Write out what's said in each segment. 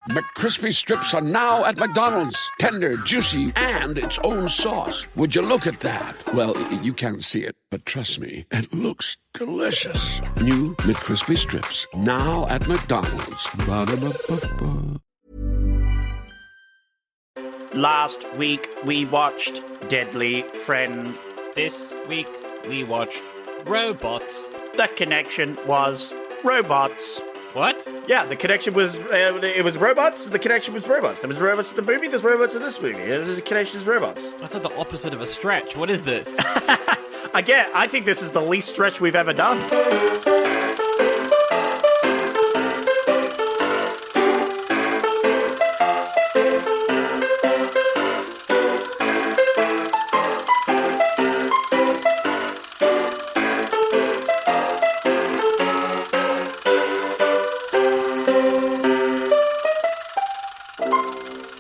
McCrispy strips are now at McDonald's. Tender, juicy, and its own sauce. Would you look at that? Well, you can't see it, but trust me, it looks delicious. New McCrispy strips, now at McDonald's. Ba-da-ba-ba-ba. Last week, we watched Deadly Friend. This week, we watched Robots. The connection was robots. What? Yeah, the connection was, it was robots, the connection was robots. There was robots in the movie, there's robots in this movie. The connection is robots. That's not the opposite of a stretch. What is this? I think this is the least stretch we've ever done.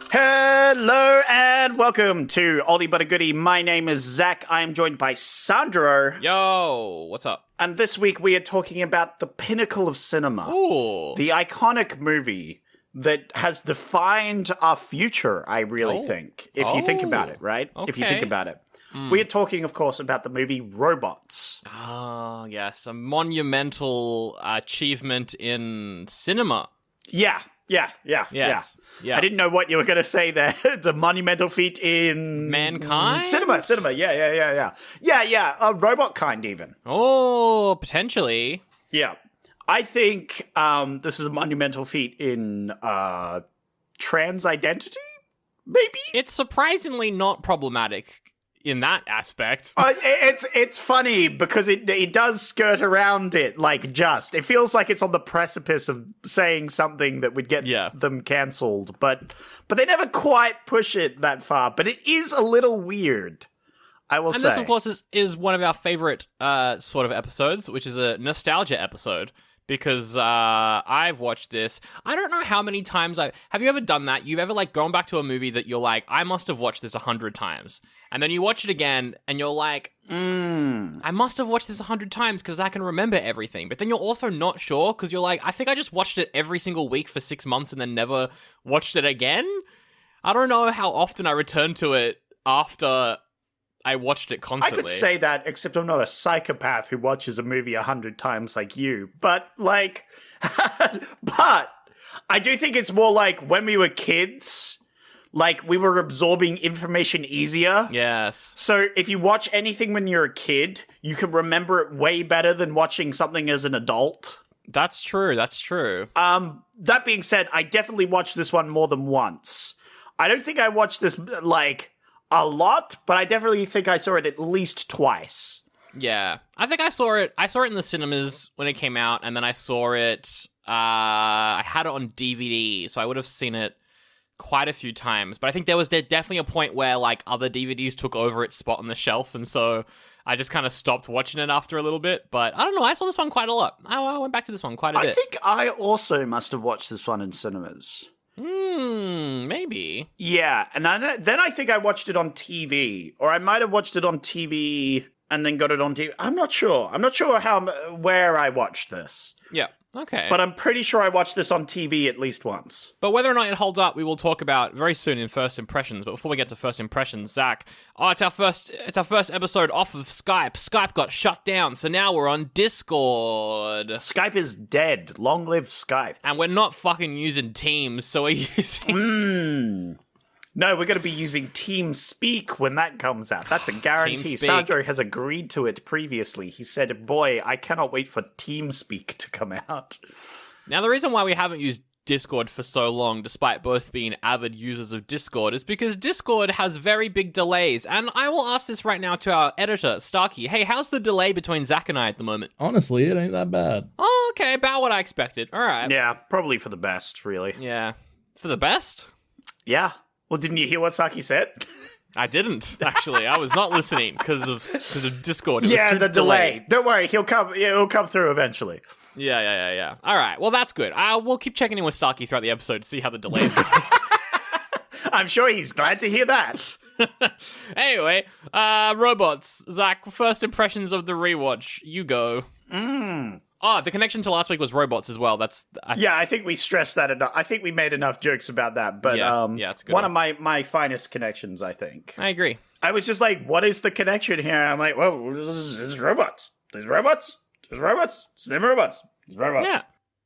Hello and welcome to Oldie but a Goodie. My name is Zach. I am joined by Sandro. Yo, what's up? And this week we are talking about the pinnacle of cinema. Ooh. The iconic movie that has defined our future, I really think. If you think about it, right? Okay. If you think about it. We are talking, of course, about the movie Robots. Ah, yes. A monumental achievement in cinema. Yeah. Yes. Yeah. I didn't know what you were going to say there. It's a monumental feat in... Mankind? Cinema. Yeah, a robot kind even. Oh, potentially. Yeah. I think this is a monumental feat in trans identity, maybe? It's surprisingly not problematic in that aspect. It's funny because it does skirt around it, like just. It feels like it's on the precipice of saying something that would get them cancelled, but they never quite push it that far. But it is a little weird, I will say. And this, of course, is one of our favorite sort of episodes, which is a nostalgia episode. Because I've watched this. I don't know how many times have you ever done that? You've ever gone back to a movie that you're like, I must have watched this 100 times. And then you watch it again and you're like, I must have watched this 100 times because I can remember everything. But then you're also not sure because you're like, I think I just watched it every single week for 6 months and then never watched it again. I don't know how often I return to it after I watched it constantly. I could say that, except I'm not a psychopath who watches a movie 100 times like you. But, but I do think it's more like when we were kids, we were absorbing information easier. Yes. So if you watch anything when you're a kid, you can remember it way better than watching something as an adult. That's true. That being said, I definitely watched this one more than once. I don't think I watched this, a lot, but I definitely think I saw it at least twice. Yeah. I think I saw it in the cinemas when it came out, and then I saw it, I had it on DVD, so I would have seen it quite a few times. But I think there was definitely a point where, other DVDs took over its spot on the shelf, and so I just kind of stopped watching it after a little bit. But I don't know, I saw this one quite a lot. I went back to this one quite a bit. I think I also must have watched this one in cinemas. Maybe. Yeah, and then I think I watched it on TV, or I might have watched it on TV and then got it on TV. I'm not sure. I'm not sure where I watched this. Yeah, okay. But I'm pretty sure I watched this on TV at least once. But whether or not it holds up, we will talk about very soon in First Impressions. But before we get to First Impressions, Zach, it's our first episode off of Skype. Skype got shut down, so now we're on Discord. Skype is dead. Long live Skype. And we're not fucking using Teams, so we're using... No, we're going to be using TeamSpeak when that comes out. That's a guarantee. TeamSpeak. Sandro has agreed to it previously. He said, boy, I cannot wait for TeamSpeak to come out. Now, the reason why we haven't used Discord for so long, despite both being avid users of Discord, is because Discord has very big delays. And I will ask this right now to our editor, Starkey. Hey, how's the delay between Zach and I at the moment? Honestly, it ain't that bad. Oh, okay, about what I expected. All right. Yeah, probably for the best, really. Yeah. For the best? Yeah. Well, didn't you hear what Saki said? I didn't, actually. I was not listening because of Discord. Yeah, the delay. Don't worry, he'll come through eventually. Yeah. All right, well, that's good. We'll keep checking in with Saki throughout the episode to see how the delay is going. I'm sure he's glad to hear that. Anyway, robots. Zach, first impressions of the rewatch. You go. Oh, the connection to last week was robots as well. I think we stressed that enough. I think we made enough jokes about that. But it's a good one of my finest connections, I think. I agree. I was just like, what is the connection here? I'm like, well, this is robots. There's robots. There's robots. There's robots. There's robots. Yeah,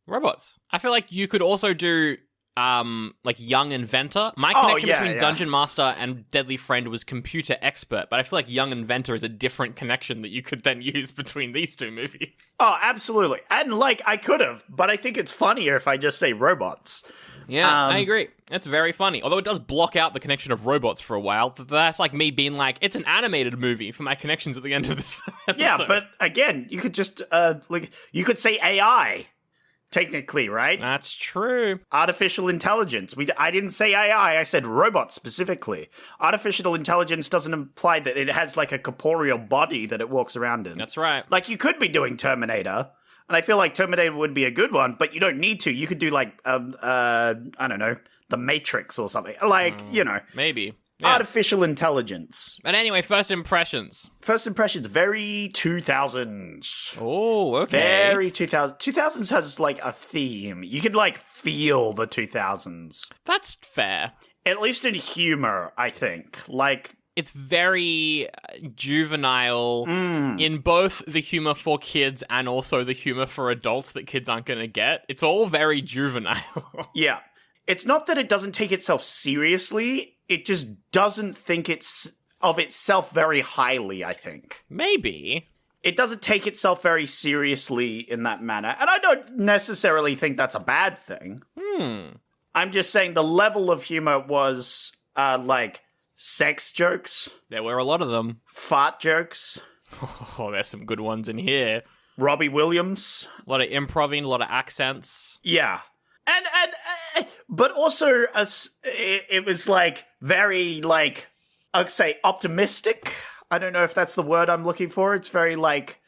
robots. I feel like you could also do like Young Inventor. My connection between Dungeon Master and Deadly Friend was Computer Expert, but I feel like Young Inventor is a different connection that you could then use between these two movies. Oh, absolutely. And like, I could have, but I think it's funnier if I just say robots. Yeah, I agree. It's very funny. Although it does block out the connection of robots for a while. That's like me being like, it's an animated movie for my connections at the end of this episode. Yeah, but again, you could just, you could say AI. Technically, right? That's true. Artificial intelligence. I didn't say AI, I said robots specifically. Artificial intelligence doesn't imply that it has like a corporeal body that it walks around in. That's right. Like you could be doing Terminator, and I feel like Terminator would be a good one, but you don't need to. You could do like, I don't know, The Matrix or something. Like, Maybe. Yeah. Artificial intelligence. But anyway, first impressions. First impressions, very 2000s. Oh, okay. Very 2000s. 2000s has like a theme. You could like feel the 2000s. That's fair. At least in humor, I think. Like, it's very juvenile in both the humor for kids and also the humor for adults that kids aren't going to get. It's all very juvenile. Yeah. It's not that it doesn't take itself seriously. It just doesn't think it's of itself very highly, I think. Maybe. It doesn't take itself very seriously in that manner. And I don't necessarily think that's a bad thing. I'm just saying the level of humor was, like, sex jokes. There were a lot of them. Fart jokes. Oh, there's some good ones in here. Robbie Williams. A lot of improving, a lot of accents. Yeah. And but also, it was, like, very, like, I'd say optimistic. I don't know if that's the word I'm looking for. It's very, like,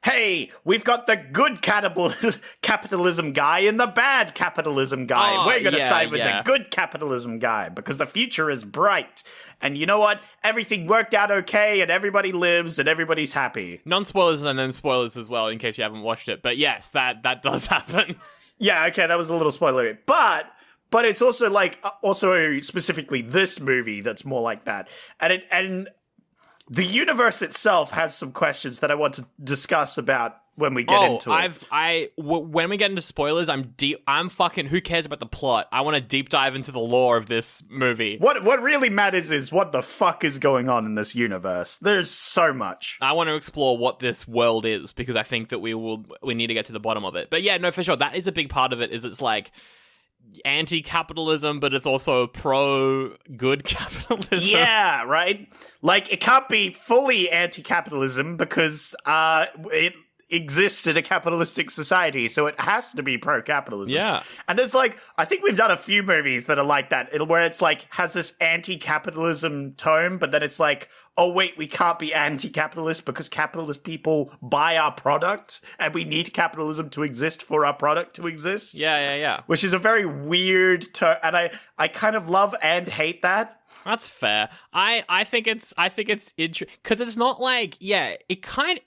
hey, we've got the good capitalism guy and the bad capitalism guy. Oh, We're going to side with the good capitalism guy because the future is bright. And you know what? Everything worked out okay and everybody lives and everybody's happy. Non-spoilers and then spoilers as well in case you haven't watched it. But yes, that does happen. Yeah, okay, that was a little spoilery. But it's also like, also specifically this movie that's more like that. And the universe itself has some questions that I want to discuss about when we get into it. When we get into spoilers, I'm fucking, who cares about the plot? I want to deep dive into the lore of this movie. What really matters is what the fuck is going on in this universe. There's so much. I want to explore what this world is because I think that we need to get to the bottom of it. But yeah, no, for sure. That is a big part of it, is it's like anti-capitalism, but it's also pro-good capitalism. Yeah, right? Like, it can't be fully anti-capitalism because it exists in a capitalistic society, so it has to be pro-capitalism. Yeah. And there's like, I think we've done a few movies that are like that, where it's like, has this anti-capitalism tone, but then it's like, oh wait, we can't be anti-capitalist because capitalist people buy our product, and we need capitalism to exist for our product to exist. Yeah. Which is a very weird tone, and I kind of love and hate that. That's fair. I think it's interesting because it's not like, it kind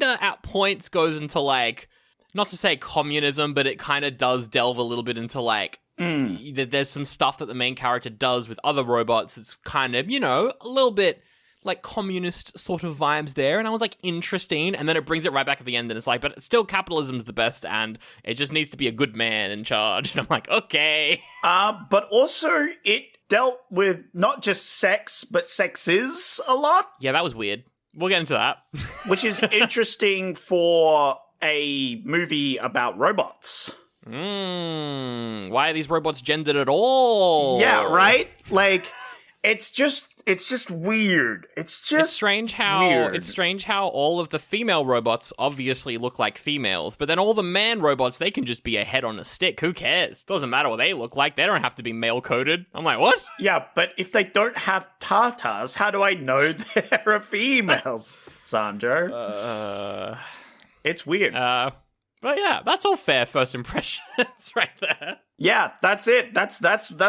of at points goes into like, not to say communism, but it kind of does delve a little bit into like there's some stuff that the main character does with other robots. It's kind of, a little bit like communist sort of vibes there, and I was like, interesting, and then it brings it right back at the end, and it's like, but still capitalism's the best, and it just needs to be a good man in charge, and I'm like, okay. But also it dealt with not just sex, but sexes a lot. Yeah, that was weird. We'll get into that. Which is interesting for a movie about robots. Why are these robots gendered at all? Yeah, right? Like, it's just weird. It's strange how weird. It's strange how all of the female robots obviously look like females, but then all the man robots, they can just be a head on a stick. Who cares? Doesn't matter what they look like. They don't have to be male coded. I'm like, what? Yeah, but if they don't have tatas, how do I know they're a females, Sandro? It's weird. But yeah, that's all fair first impressions right there. Yeah, that's it. That's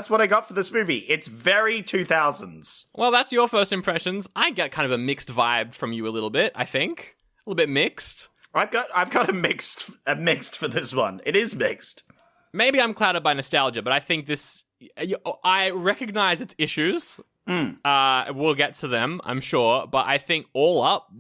what I got for this movie. It's very 2000s. Well, that's your first impressions. I get kind of a mixed vibe from you a little bit, I think. A little bit mixed. I've got a mixed for this one. It is mixed. Maybe I'm clouded by nostalgia, but I think I recognize its issues. We'll get to them, I'm sure, but I think all up,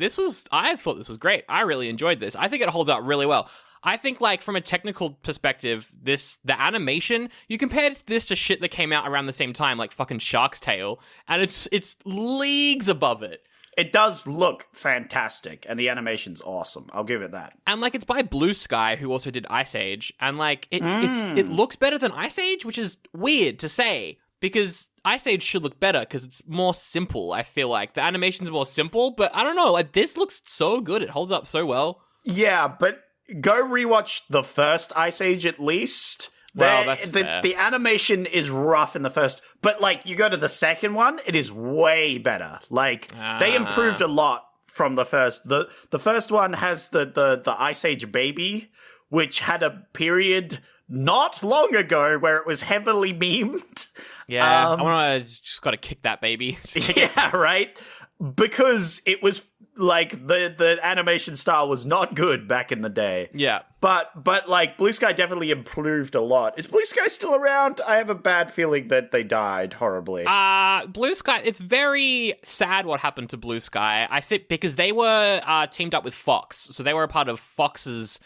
I thought this was great. I really enjoyed this. I think it holds up really well. I think, like, from a technical perspective, the animation, you compare this to shit that came out around the same time, like fucking Shark's Tale, and it's leagues above it. It does look fantastic, and the animation's awesome. I'll give it that. And, like, it's by Blue Sky, who also did Ice Age, and, like, it looks better than Ice Age, which is weird to say, because Ice Age should look better, because it's more simple, I feel like. The animation's more simple, but I don't know, like, this looks so good. It holds up so well. Yeah, but go rewatch the first Ice Age at least. Well, that's fair. The animation is rough in the first, but, like, you go to the second one, it is way better. Like, they improved a lot from the first. The first one has the Ice Age baby, which had a period not long ago where it was heavily memed. Yeah, I want to just got to kick that baby. Yeah, right? Because it was like the animation style was not good back in the day. Yeah. But like Blue Sky definitely improved a lot. Is Blue Sky still around? I have a bad feeling that they died horribly. Blue Sky, it's very sad what happened to Blue Sky. I think because they were teamed up with Fox. So they were a part of Fox's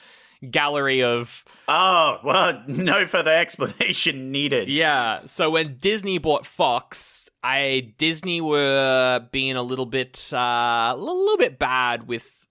gallery of... Oh, well, no further explanation needed. Yeah. So when Disney bought Fox... Disney were being a little bit bad with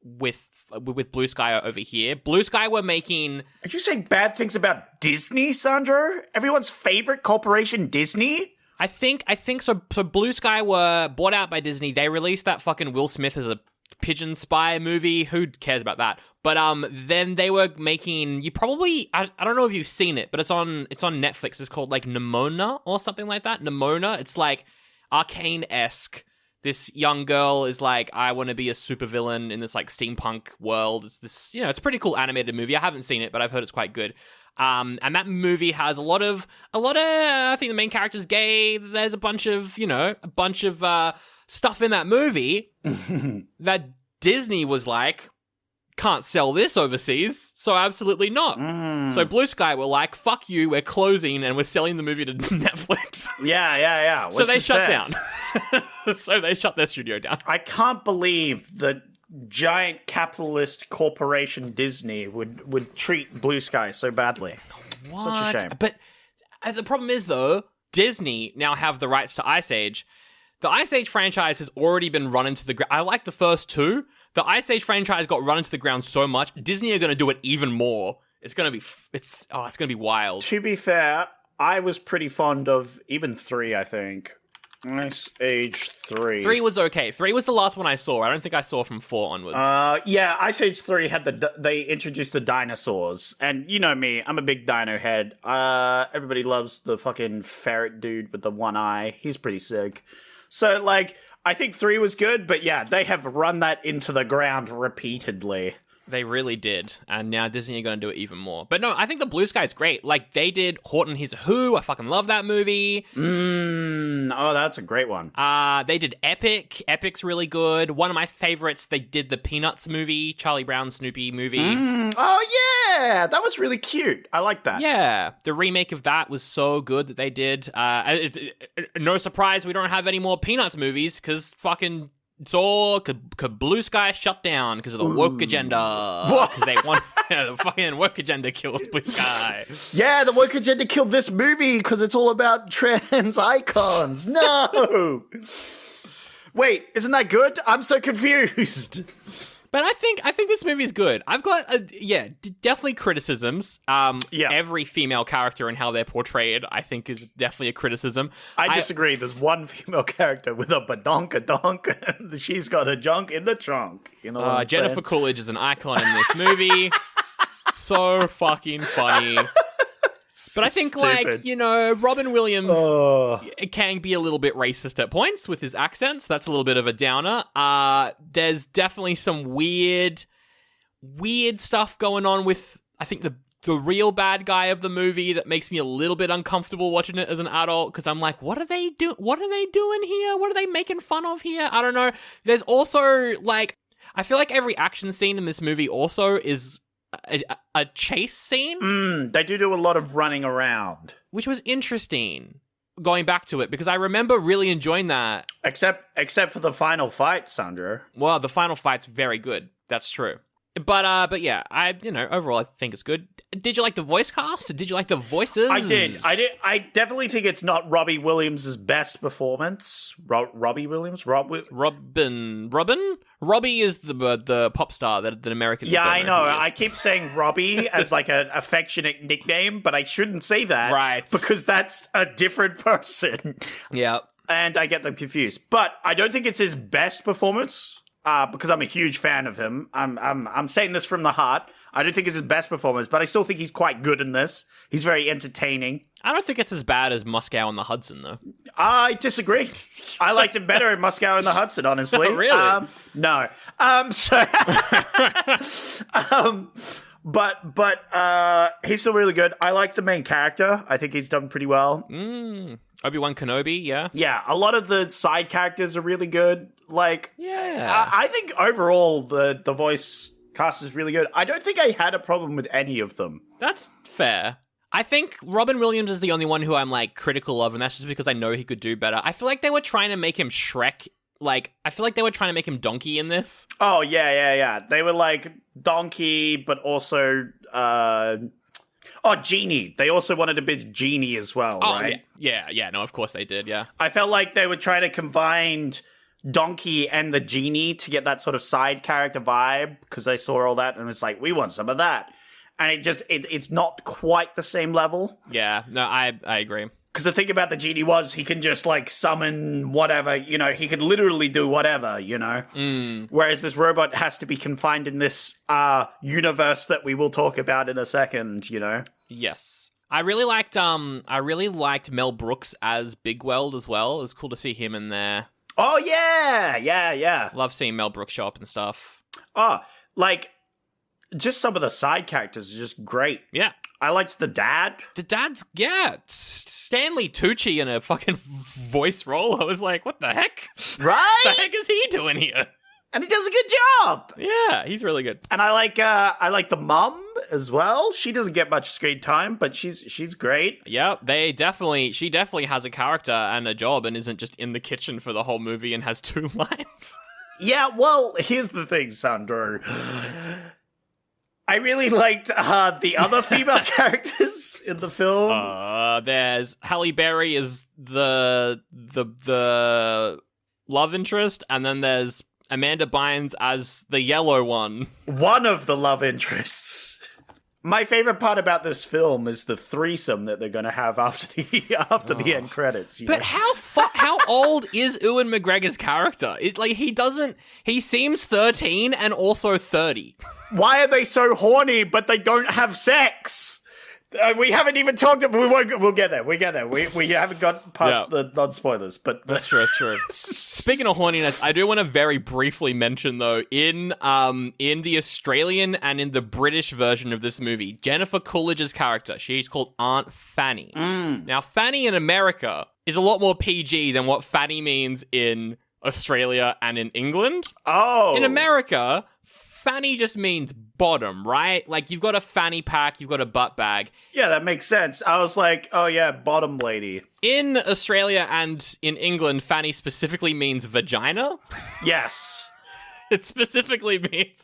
Blue Sky over here. Blue Sky were making... Are you saying bad things about Disney, Sandro? Everyone's favorite corporation, Disney? I think so. So Blue Sky were bought out by Disney. They released that fucking Will Smith as a pigeon spy movie. Who cares about that? But then they were making... You probably... I don't know if you've seen it, but it's on Netflix. It's called like Nimona or something like that. Nimona. It's like Arcane-esque. This young girl is like, I want to be a supervillain in this like steampunk world. It's this, it's a pretty cool animated movie. I haven't seen it, but I've heard it's quite good. And that movie has a lot of, I think the main character's gay. There's a bunch of stuff in that movie that Disney was like, can't sell this overseas, so absolutely not. So Blue Sky were like, fuck you, we're closing and we're selling the movie to Netflix. Yeah. So they shut down. So they shut their studio down. I can't believe the giant capitalist corporation Disney would treat Blue Sky so badly. What? Such a shame. But the problem is, though, Disney now have the rights to Ice Age. The Ice Age franchise has already been run into the ground. I like the first two. The Ice Age franchise got run into the ground so much. Disney are going to do it even more. It's going to be wild. To be fair, I was pretty fond of even 3, I think. Ice Age 3. 3 was okay. 3 was the last one I saw. I don't think I saw from 4 onwards. Yeah, Ice Age 3 had they introduced the dinosaurs. And you know me, I'm a big dino head. Everybody loves the fucking ferret dude with the one eye. He's pretty sick. So, like, I think 3 was good, but yeah, they have run that into the ground repeatedly. They really did, and now Disney are going to do it even more. But no, I think the Blue Sky's great. Like, they did Horton Hears a Who. I fucking love that movie. Oh, that's a great one. They did Epic. Epic's really good. One of my favorites, they did the Peanuts movie, Charlie Brown Snoopy movie. Oh, yeah! That was really cute. I like that. Yeah. The remake of that was so good that they did. No surprise we don't have any more Peanuts movies, because fucking... It's all Blue Sky shut down because of the woke agenda. Because they want the fucking woke agenda killed Blue Sky. Yeah, the woke agenda killed this movie because it's all about trans icons. No. Wait, isn't that good? I'm so confused. But I think this movie is good. I've got definitely criticisms. Every female character and how they're portrayed, I think, is definitely a criticism. I disagree. There's one female character with a badonka-donk, and she's got a junk in the trunk. You know what I'm Jennifer saying? Coolidge is an icon in this movie. So fucking funny. But I think, stupid. like, Robin Williams can be a little bit racist at points with his accents. That's a little bit of a downer. There's definitely some weird stuff going on with, I think, the real bad guy of the movie that makes me a little bit uncomfortable watching it as an adult, because I'm like, what are they doing here? What are they making fun of here? I don't know. There's also, like, I feel like every action scene in this movie also is a chase scene. They do a lot of running around. Which was interesting, going back to it, because I remember really enjoying that. Except for the final fight, Sandra. Well, the final fight's very good. That's true. But yeah, overall I think it's good. Did you like the voice cast? Did you like the voices? I did. I definitely think it's not Robbie Williams' best performance. Robbie Williams? Robin? Robbie is the pop star that Americans Yeah, don't I know. who he is. I keep saying Robbie as like an affectionate nickname, but I shouldn't say that. Right. Because that's a different person. Yeah. And I get them confused. But I don't think it's his best performance. Because I'm a huge fan of him. I'm saying this from the heart. I don't think it's his best performance, but I still think he's quite good in this. He's very entertaining. I don't think it's as bad as Moscow on the Hudson, though. I disagree. I liked him better in Moscow and the Hudson, honestly. Oh, really? No. But he's still really good. I like the main character. I think he's done pretty well. Obi-Wan Kenobi, yeah? Yeah, a lot of the side characters are really good. Like, yeah. I think overall the voice cast is really good. I don't think I had a problem with any of them. That's fair. I think Robin Williams is the only one who I'm, like, critical of, and that's just because I know he could do better. I feel like they were trying to make him Shrek. Like, I feel like they were trying to make him Donkey in this. Oh, yeah. They were, like, Donkey, but also, Genie. They also wanted a bit Genie as well, right? Yeah, no, of course they did, yeah. I felt like they were trying to combine Donkey and the Genie to get that sort of side character vibe, because they saw all that, and it's like, we want some of that. And it's not quite the same level. Yeah, no, I agree. Because the thing about the Genie was he can just, like, summon whatever, he could literally do whatever, Whereas this robot has to be confined in this universe that we will talk about in a second, Yes. I really liked Mel Brooks as Big Weld as well. It was cool to see him in there. Oh, yeah. Love seeing Mel Brooks show up and stuff. Oh, like, just some of the side characters are just great. Yeah. I liked the dad. The dad's, Stanley Tucci in a fucking voice role. I was like, what the heck? Right? What the heck is he doing here? And he does a good job. Yeah, he's really good. And I like the mum as well. She doesn't get much screen time, but she's great. Yep, she definitely has a character and a job and isn't just in the kitchen for the whole movie and has 2 lines. Yeah, well, here's the thing, Sandro. I really liked the other female characters in the film. There's Halle Berry is the love interest, and then there's Amanda Bynes as the yellow one. One of the love interests. My favorite part about this film is the threesome that they're going to have after the end credits. But how old is Ewan McGregor's character? It's like he seems 13 and also 30. Why are they so horny, but they don't have sex? We haven't even talked about. We'll get there. We haven't got past the non-spoilers, but that's true. Speaking of horniness, I do want to very briefly mention though, in the Australian and in the British version of this movie, Jennifer Coolidge's character, she's called Aunt Fanny. Now, Fanny in America is a lot more PG than what Fanny means in Australia and in England. Oh, in America, fanny just means bottom, right? Like, you've got a fanny pack, you've got a butt bag. Yeah, that makes sense. I was like, oh yeah, bottom lady. In Australia and in England, fanny specifically means vagina. Yes. It specifically means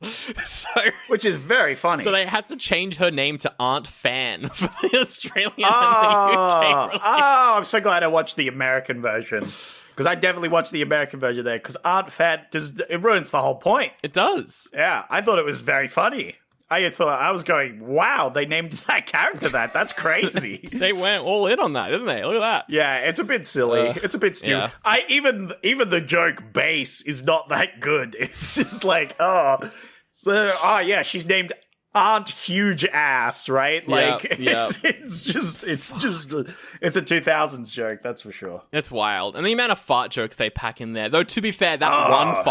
which is very funny. So they had to change her name to Aunt Fan for the Australian and the UK release. Oh, I'm so glad I watched the American version. Because I definitely watched the American version there, because Aunt Fan, it ruins the whole point. It does. Yeah, I thought it was very funny. I was going, wow, they named that character that. That's crazy. They went all in on that, didn't they? Look at that. Yeah, it's a bit silly. It's a bit stupid. Yeah. Even the joke base is not that good. It's just like, yeah, she's named Aunt Huge Ass, right? Like, it's just a 2000s joke, that's for sure. It's wild. And the amount of fart jokes they pack in there. Though, to be fair, that one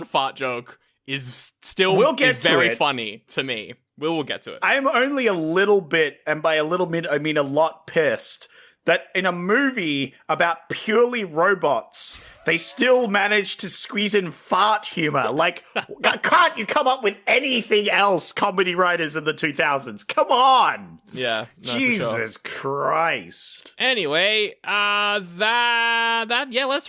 fart joke is still very funny to me. We'll get to it. I'm only a little bit, and by a little bit, I mean a lot, pissed that in a movie about purely robots, they still managed to squeeze in fart humor. Like, can't you come up with anything else, comedy writers in the 2000s? Come on. Yeah. No, Jesus Christ. Anyway, let's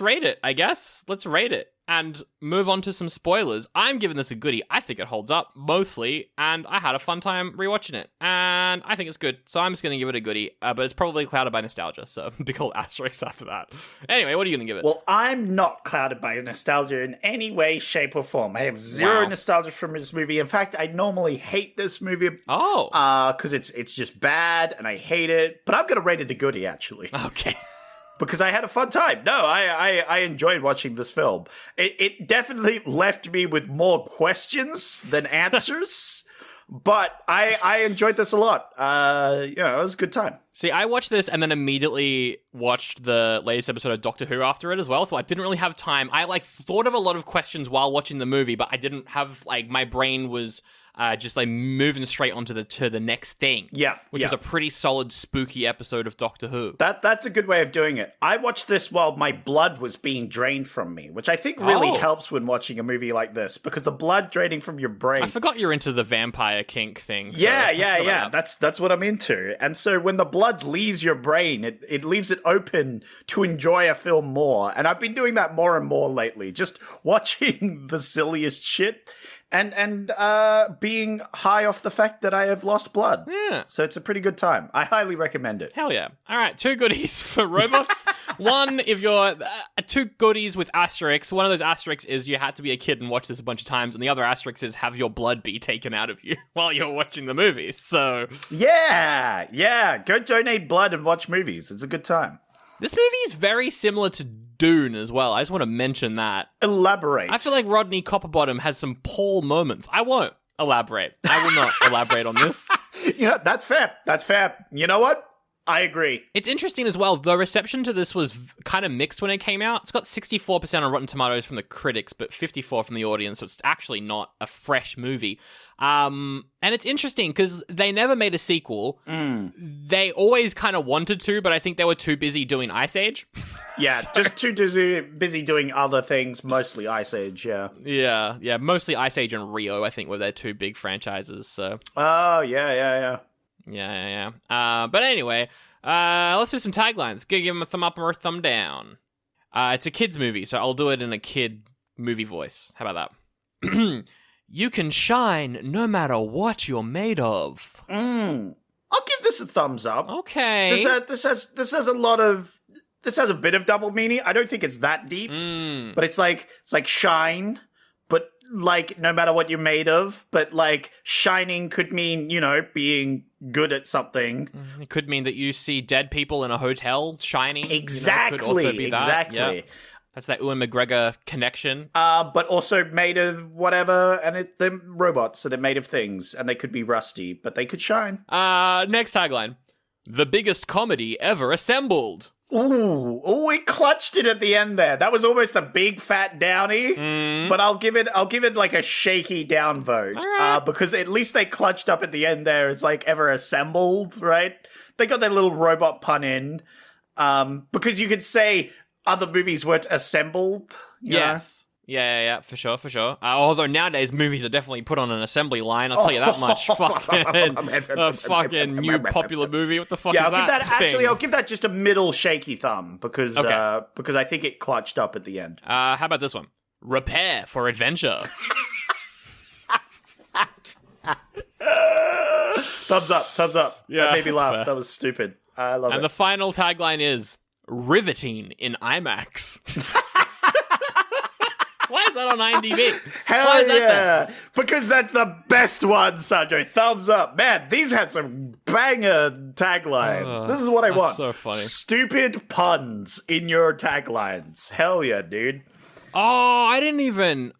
rate it, I guess. Let's rate it. And move on to some spoilers. I'm giving this a goodie. I think it holds up, mostly, and I had a fun time rewatching it. And I think it's good, so I'm just going to give it a goodie. But it's probably clouded by nostalgia, so big old asterisk after that. Anyway, what are you going to give it? Well, I'm not clouded by nostalgia in any way, shape, or form. I have zero nostalgia from this movie. In fact, I normally hate this movie. Because it's just bad, and I hate it. But I'm going to rate it a goodie, actually. Okay. Because I had a fun time. No, I enjoyed watching this film. It definitely left me with more questions than answers, but I enjoyed this a lot. It was a good time. See, I watched this and then immediately watched the latest episode of Doctor Who after it as well, so I didn't really have time. I thought of a lot of questions while watching the movie, but I didn't have my brain was just moving straight onto the next thing. Yeah. Which is a pretty solid spooky episode of Doctor Who. That's a good way of doing it. I watched this while my blood was being drained from me, which I think really helps when watching a movie like this, because the blood draining from your brain. I forgot you're into the vampire kink thing. Yeah. That's what I'm into. And so when the blood leaves your brain, it leaves it open to enjoy a film more. And I've been doing that more and more lately, just watching the silliest shit. And being high off the fact that I have lost blood. Yeah. So it's a pretty good time. I highly recommend it. Hell yeah. All right, 2 goodies for robots. One, if you're... 2 goodies with asterisks. One of those asterisks is you had to be a kid and watch this a bunch of times, and the other asterisk is have your blood be taken out of you while you're watching the movie. So... Yeah. Go donate blood and watch movies. It's a good time. This movie is very similar to Dune as well. I just want to mention that. Elaborate. I feel like Rodney Copperbottom has some Paul moments. I won't elaborate. I will not elaborate on this. That's fair. You know what? I agree. It's interesting as well. The reception to this was kind of mixed when it came out. It's got 64% on Rotten Tomatoes from the critics, but 54% from the audience, so it's actually not a fresh movie. And it's interesting because they never made a sequel. They always kind of wanted to, but I think they were too busy doing Ice Age. Yeah, just too busy doing other things, mostly Ice Age, yeah. Yeah, mostly Ice Age and Rio, I think, were their 2 big franchises, so... Oh, yeah. Yeah. But anyway, let's do some taglines. Give them a thumb up or a thumb down. It's a kid's movie, so I'll do it in a kid movie voice. How about that? You can shine no matter what you're made of. I'll give this a thumbs up. Okay. This has a bit of double meaning. I don't think it's that deep, but it's like shine, but like no matter what you're made of, but like shining could mean, being good at something. It could mean that you see dead people in a hotel shining. Exactly. Could also be that. Exactly. Yeah. That's that Ewan McGregor connection. But also made of whatever, and they're robots, so they're made of things, and they could be rusty, but they could shine. Next tagline. The biggest comedy ever assembled. Ooh, we clutched it at the end there. That was almost a big fat downy, but I'll give it like a shaky down vote. Right. Because at least they clutched up at the end there. It's like ever assembled, right? They got their little robot pun in. Because you could say other movies weren't assembled. Yes. Yeah, for sure. Although nowadays movies are definitely put on an assembly line, I'll tell you that much. Fucking new popular movie. What the fuck is that? I'll give that just a middle shaky thumb because I think it clutched up at the end. How about this one? Repair for adventure. Thumbs up. Yeah, that made me laugh. fair. That was stupid. I love it. And the final tagline is riveting in IMAX. Why is that on IMDb? Hell yeah! Because that's the best one, Sandro. Thumbs up. Man, these had some banger taglines. This is what I want. So funny. Stupid puns in your taglines. Hell yeah, dude. Oh, I didn't even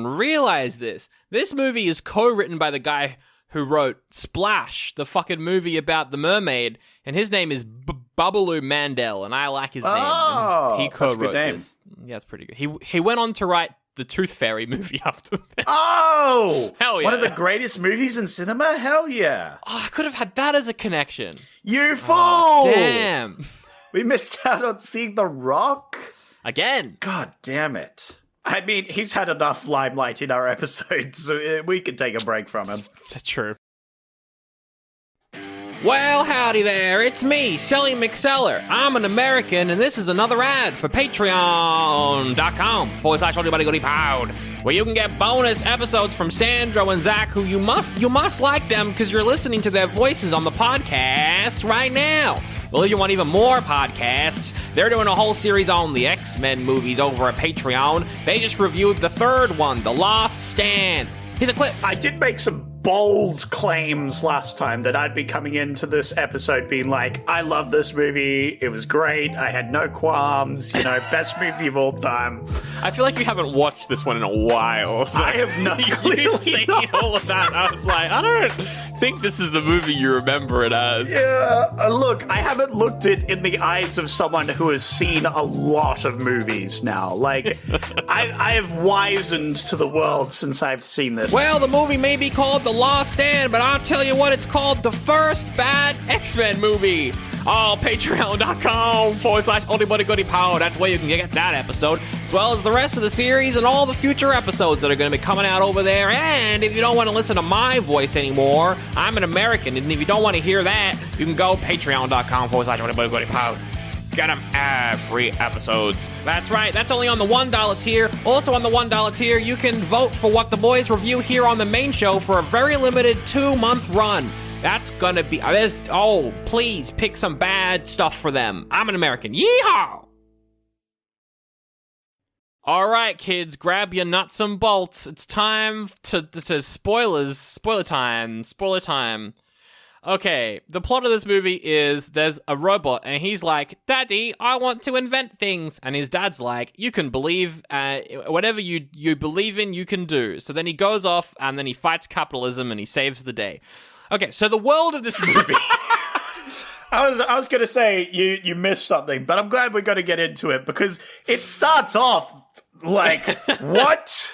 realize this. This movie is co-written by the guy who wrote Splash, the fucking movie about the mermaid, and his name is Babalu Mandel, and I like his name. And he co-wrote this. Yeah, it's pretty good. He went on to write the Tooth Fairy movie after this. Oh! Hell yeah. One of the greatest movies in cinema? Hell yeah. Oh, I could have had that as a connection. You fool! Oh, damn. We missed out on seeing The Rock. Again. God damn it. I mean, he's had enough limelight in our episodes, so we can take a break from him. True. Well, howdy there, it's me, Selly McSeller. I'm an American, and this is another ad for patreon.com/OldieBuddyGoodiePod, where you can get bonus episodes from Sandro and Zach, who you must like them because you're listening to their voices on the podcast right now. Well, if you want even more podcasts, they're doing a whole series on the X-Men movies over at Patreon. They just reviewed the third one, The Last Stand. Here's a clip. I did make some bold claims last time that I'd be coming into this episode being like, I love this movie, it was great, I had no qualms, best movie of all time. I feel like you haven't watched this one in a while. So I have not. You've seen all of that. I was like, I don't think this is the movie you remember it as. Yeah, look, I haven't looked it in the eyes of someone who has seen a lot of movies now. Like, I have wizened to the world since I've seen this. Well, the movie may be called The Last Stand, but I'll tell you what, it's called the first bad X-Men movie. Oh, patreon.com/OldieBuddyGoodiePod. That's where you can get that episode, as well as the rest of the series and all the future episodes that are going to be coming out over there. And if you don't want to listen to my voice anymore, I'm an American, and if you don't want to hear that, you can go patreon.com/OldieBuddyGoodiePod. Get them ad-free episodes. That's right, that's only on the $1 tier. Also on the $1 tier, you can vote for what the boys review here on the main show for a very limited 2-month run. That's gonna be... please pick some bad stuff for them. I'm an American. Yeehaw! All right, kids, grab your nuts and bolts. It's time to spoilers. Spoiler time. Okay, the plot of this movie is there's a robot, and he's like, Daddy, I want to invent things. And his dad's like, you can believe, whatever you believe in, you can do. So then he goes off, and then he fights capitalism, and he saves the day. Okay, so the world of this movie... I was going to say you missed something, but I'm glad we're going to get into it, because it starts off like, what?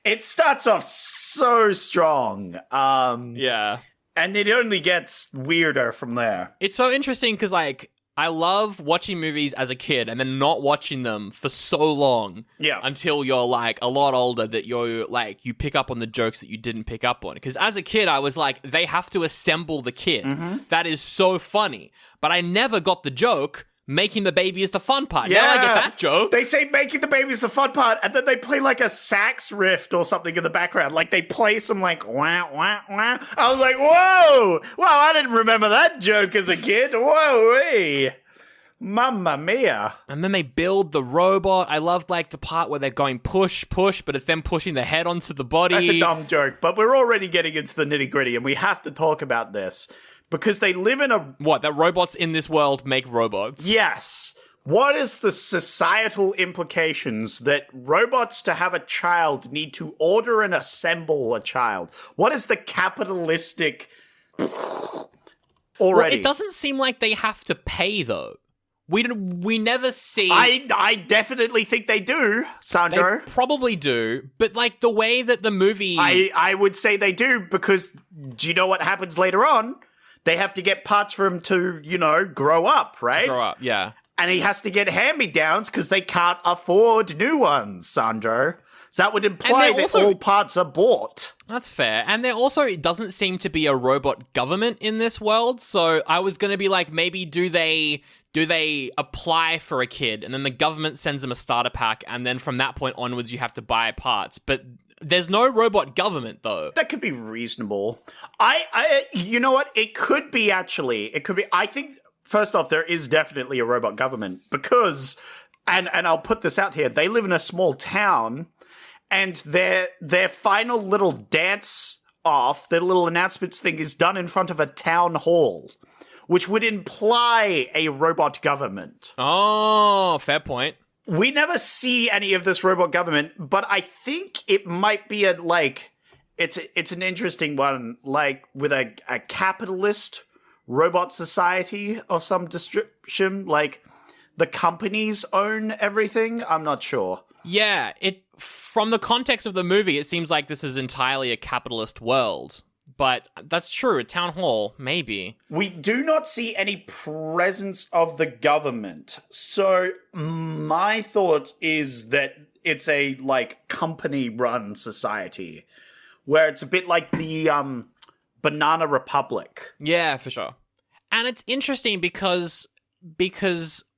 It starts off so strong. Yeah. And it only gets weirder from there. It's so interesting because, I love watching movies as a kid and then not watching them for so long. Yeah. Until you're, a lot older that you pick up on the jokes that you didn't pick up on. Because as a kid, I was like, they have to assemble the kid. Mm-hmm. That is so funny. But I never got the joke, making the baby is the fun part. Yeah. Now I get that joke. They say making the baby is the fun part, and then they play a sax riff or something in the background. They play some wah, wah, wah. I was like, whoa! Wow, I didn't remember that joke as a kid. Whoa, hey. Mamma mia. And then they build the robot. I loved, the part where they're going push, but it's them pushing the head onto the body. That's a dumb joke, but we're already getting into the nitty-gritty, and we have to talk about this. Because they live in a... What, that robots in this world make robots? Yes. What is the societal implications that robots to have a child need to order and assemble a child? What is the capitalistic... already? Well, it doesn't seem like they have to pay, though. We never see... I definitely think they do, Sandro. They probably do, but the way that the movie... I would say they do, because do you know what happens later on? They have to get parts for him to, grow up, right? Grow up, yeah. And he has to get hand-me-downs because they can't afford new ones, Sandro. So that would imply that all parts are bought. That's fair. And it doesn't seem to be a robot government in this world. So I was going to be maybe do they apply for a kid and then the government sends them a starter pack and then from that point onwards you have to buy parts. But there's no robot government, though. That could be reasonable. You know what? It could be, actually. It could be. I think, first off, there is definitely a robot government because, and I'll put this out here, they live in a small town and their final little dance off, their little announcements thing is done in front of a town hall, which would imply a robot government. Oh, fair point. We never see any of this robot government, but I think it might be it's an interesting one, with a capitalist robot society of some description, the companies own everything. I'm not sure. Yeah, from the context of the movie, it seems like this is entirely a capitalist world. But that's true. At Town Hall, maybe. We do not see any presence of the government. So my thought is that it's a, like, company-run society where it's a bit like the Banana Republic. Yeah, for sure. And it's interesting because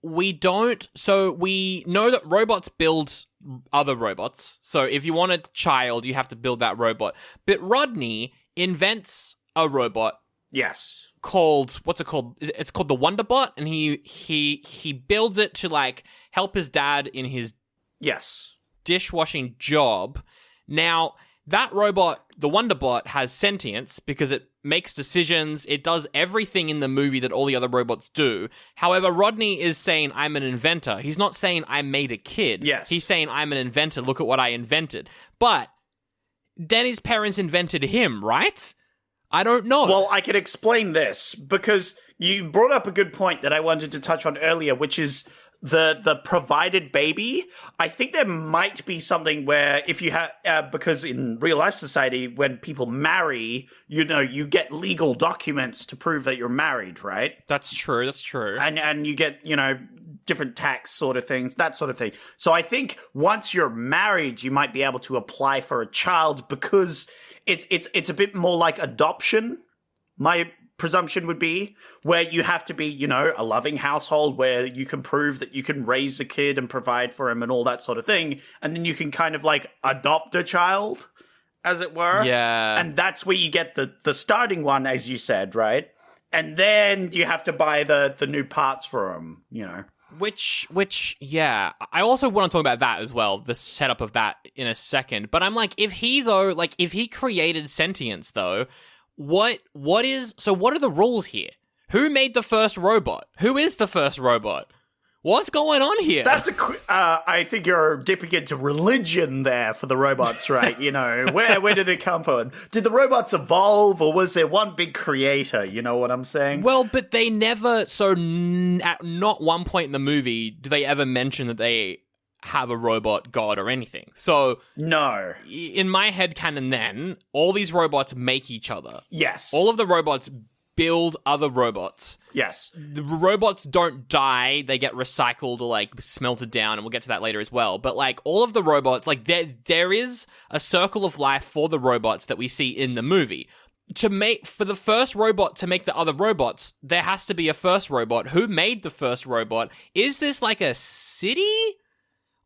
we don't... So we know that robots build other robots. So if you want a child, you have to build that robot. But Rodney invents a robot. Yes. Called... What's it called? It's called the Wonderbot, and he builds it to, like, help his dad in his... Yes. Dishwashing job. Now... That robot, the Wonderbot, has sentience because it makes decisions. It does everything in the movie that all the other robots do. However, Rodney is saying, I'm an inventor. He's not saying, I made a kid. Yes. He's saying, I'm an inventor. Look at what I invented. But then his parents invented him, right? I don't know. Well, I can explain this because you brought up a good point that I wanted to touch on earlier, which is the provided baby. I think there might be something where if you have, because in real life society, when people marry, you know, you get legal documents to prove that you're married, right? That's true. That's true. And you get, you know, different tax sort of things, that sort of thing. So I think once you're married, you might be able to apply for a child because it's a bit more like adoption. My presumption would be where you have to be, you know, a loving household where you can prove that you can raise a kid and provide for him and all that sort of thing. And then you can kind of like adopt a child, as it were. Yeah. And that's where you get the starting one, as you said, right? And then you have to buy the new parts for him, you know. Which, yeah. I also want to talk about that as well, the setup of that in a second. But I'm like, if he created sentience, though, what are the rules here? Who made the first robot? Who is the first robot? What's going on here? That's I think you're dipping into religion there for the robots, right? You know, where did they come from? Did the robots evolve, or was there one big creator? You know what I'm saying? Well, but they never, at not one point in the movie do they ever mention that they have a robot god or anything. So no. In my headcanon then, all these robots make each other. Yes. All of the robots build other robots. Yes. The robots don't die, they get recycled or like smelted down, and we'll get to that later as well. But like all of the robots, like there is a circle of life for the robots that we see in the movie. For the first robot to make the other robots, there has to be a first robot. Who made the first robot? Is this like a city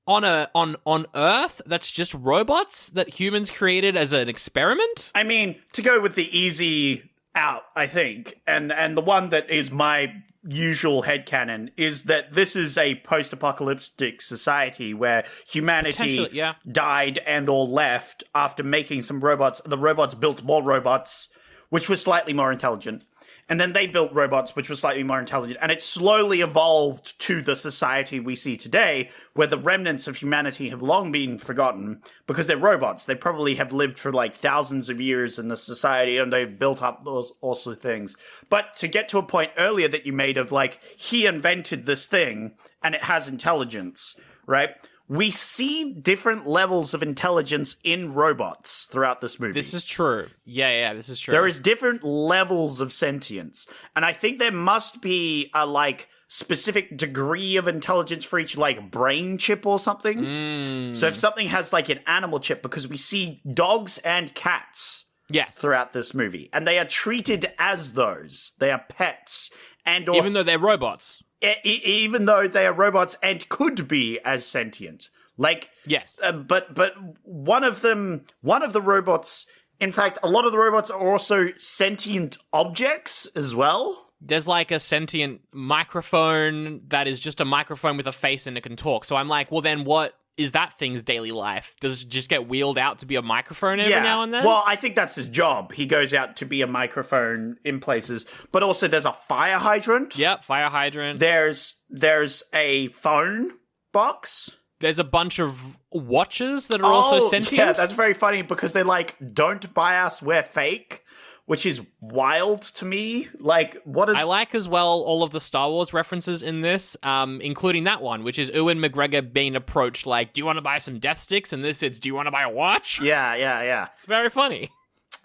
on Earth that's just robots that humans created as an experiment? I mean, to go with the easy out, I think, and the one that is my usual headcanon is that this is a post-apocalyptic society where humanity died and or left after making some robots. The robots built more robots, which were slightly more intelligent. And then they built robots, which were slightly more intelligent. And it slowly evolved to the society we see today, where the remnants of humanity have long been forgotten because they're robots. They probably have lived for like thousands of years in the society, and they've built up those also things. But to get to a point earlier that you made of like, he invented this thing and it has intelligence, right? We see different levels of intelligence in robots throughout this movie. This is true. Yeah, this is true. There is different levels of sentience. And I think there must be a, like, specific degree of intelligence for each, like, brain chip or something. So if something has, like, an animal chip, because we see dogs and cats throughout this movie. And they are treated as those. They are pets. Even though they're robots. Even though they are robots and could be as sentient. Like, yes. But one of the robots, in fact, a lot of the robots are also sentient objects as well. There's like a sentient microphone that is just a microphone with a face and it can talk. So I'm like, well, then what is that thing's daily life? Does it just get wheeled out to be a microphone every now and then? Well, I think that's his job. He goes out to be a microphone in places. But also there's a fire hydrant. Yep, fire hydrant. There's a phone box. There's a bunch of watches that are also sentient. Yeah, that's very funny because they like, don't buy us, we're fake. Which is wild to me. Like, what is... I like as well all of the Star Wars references in this, including that one, which is Ewan McGregor being approached like, do you want to buy some death sticks? And this it's, do you want to buy a watch? Yeah. It's very funny.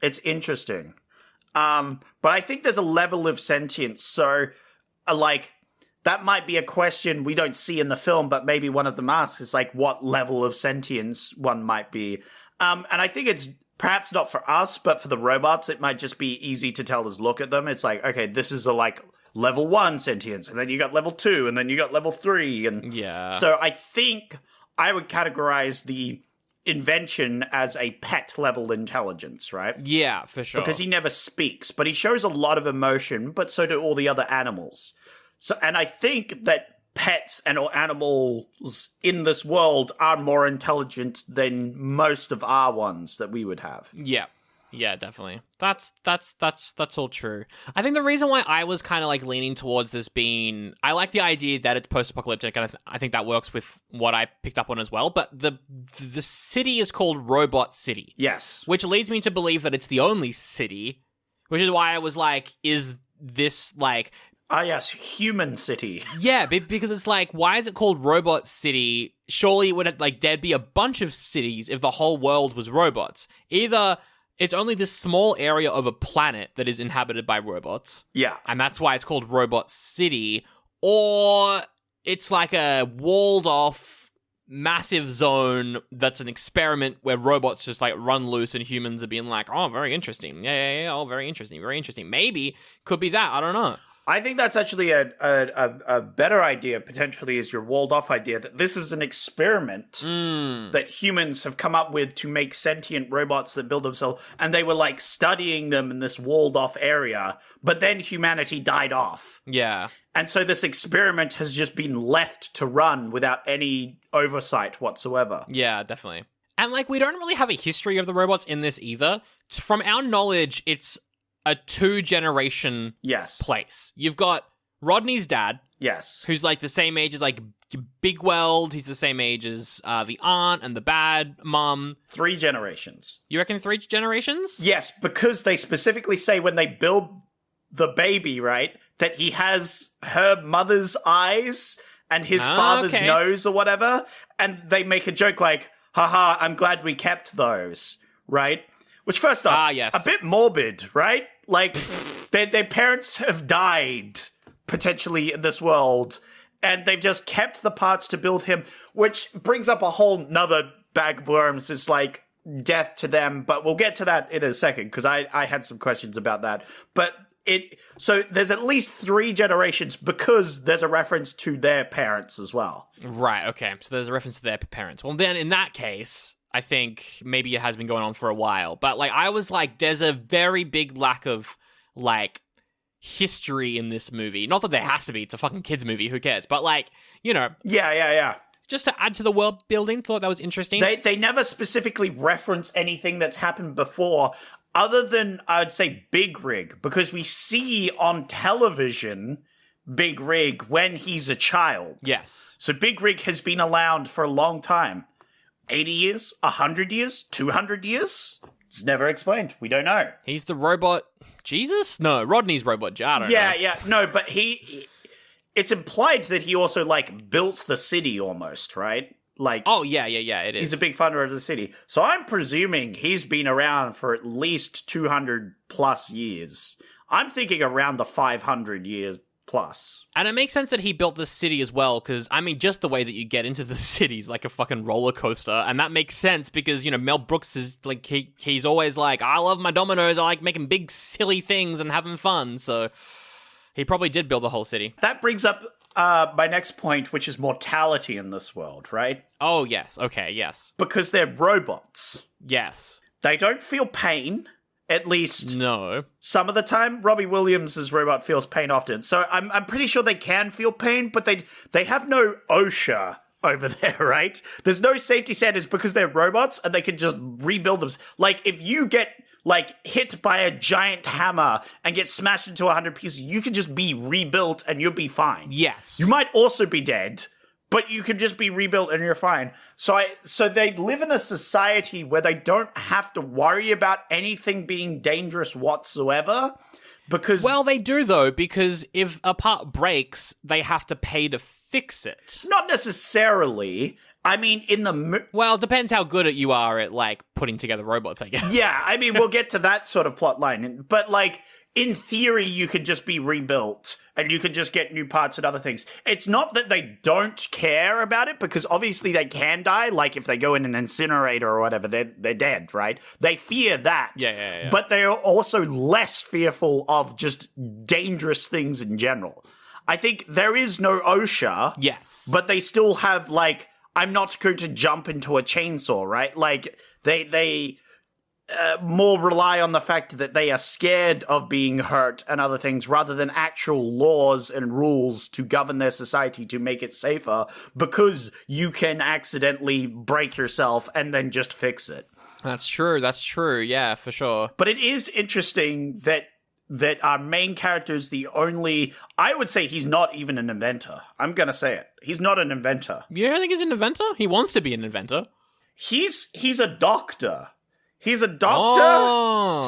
It's interesting. But I think there's a level of sentience. So, like, that might be a question we don't see in the film, but maybe one of them asks is, like, what level of sentience one might be. And I think it's perhaps not for us, but for the robots, it might just be easy to tell as look at them. It's like, okay, this is a, like, level 1 sentience, and then you got level 2, and then you got level 3. And so I think I would categorize the invention as a pet level intelligence, right? Yeah, for sure. Because he never speaks, but he shows a lot of emotion, but so do all the other animals. So, and I think that pets and or animals in this world are more intelligent than most of our ones that we would have. Yeah, definitely. That's all true. I think the reason why I was kind of like leaning towards this being, I like the idea that it's post-apocalyptic, and I think that works with what I picked up on as well. But the city is called Robot City. Yes, which leads me to believe that it's the only city, which is why I was like, is this like? Ah, yes, Human City. Yeah, because it's like, why is it called Robot City? Surely it would like there'd be a bunch of cities if the whole world was robots. Either it's only this small area of a planet that is inhabited by robots. Yeah. And that's why it's called Robot City. Or it's like a walled off massive zone that's an experiment where robots just like run loose and humans are being like, oh, very interesting. Yeah. Oh, very interesting. Maybe could be that. I don't know. I think that's actually a better idea, potentially, is your walled-off idea, that this is an experiment that humans have come up with to make sentient robots that build themselves, and they were, like, studying them in this walled-off area, but then humanity died off. Yeah. And so this experiment has just been left to run without any oversight whatsoever. Yeah, definitely. And, like, we don't really have a history of the robots in this either. From our knowledge, it's a 2-generation place. You've got Rodney's dad. Yes. Who's like the same age as like Big Weld. He's the same age as the aunt and the bad mum. 3 generations. You reckon 3 generations? Yes, because they specifically say when they build the baby, right, that he has her mother's eyes and his father's nose or whatever. And they make a joke like, haha, I'm glad we kept those, right? Which, first off, a bit morbid, right? Like, their parents have died, potentially, in this world, and they've just kept the parts to build him, which brings up a whole nother bag of worms. It's like death to them, but we'll get to that in a second, because I had some questions about that. But so there's at least 3 generations, because there's a reference to their parents as well. Right, okay. So there's a reference to their parents. Well, then, in that case, I think maybe it has been going on for a while. But, like, I was like, there's a very big lack of, like, history in this movie. Not that there has to be. It's a fucking kids movie. Who cares? But, like, you know. Yeah. Just to add to the world building, thought that was interesting. They never specifically reference anything that's happened before, other than, I would say, Big Rig. Because we see on television Big Rig when he's a child. Yes. So Big Rig has been around for a long time. 80 years? 100 years? 200 years? It's never explained. We don't know. He's the robot Jesus? No, Rodney's robot. I don't know. Yeah. No, but it's implied that he also, like, built the city almost, right? Like, oh, yeah, it is. He's a big funder of the city. So I'm presuming he's been around for at least 200 plus years. I'm thinking around the 500 years plus. And it makes sense that he built this city as well, because, I mean, just the way that you get into the city is like a fucking roller coaster, and that makes sense because, you know, Mel Brooks is, like, he's always like, I love my dominoes, I like making big, silly things and having fun, so he probably did build the whole city. That brings up my next point, which is mortality in this world, right? Oh, yes. Okay, yes. Because they're robots. Yes. They don't feel pain. At least no. Some of the time. Robbie Williams' robot feels pain often. So I'm pretty sure they can feel pain, but they have no OSHA over there, right? There's no safety standards because they're robots and they can just rebuild them. Like, if you get, like, hit by a giant hammer and get smashed into 100 pieces, you can just be rebuilt and you'll be fine. Yes. You might also be dead, but you can just be rebuilt and you're fine. So they live in a society where they don't have to worry about anything being dangerous whatsoever, Because Well, they do, though, because if a part breaks, they have to pay to fix it. not necessarily. I mean, in the Well, it depends how good you are at, like, putting together robots, I guess. yeah, I mean, we'll get to that sort of plot line. But, like, in theory, you could just be rebuilt and you could just get new parts and other things. It's not that they don't care about it, because obviously they can die. Like, if they go in an incinerator or whatever, they're dead, right? They fear that. Yeah. But they're also less fearful of just dangerous things in general. I think there is no OSHA. Yes. But they still have, like, I'm not going to jump into a chainsaw, right? Like, they more rely on the fact that they are scared of being hurt and other things rather than actual laws and rules to govern their society to make it safer, because you can accidentally break yourself and then just fix it. That's true, yeah, for sure. But it is interesting that our main character is the only... I would say he's not even an inventor. I'm going to say it. He's not an inventor. You don't think he's an inventor? He wants to be an inventor. He's a doctor. He's a doctor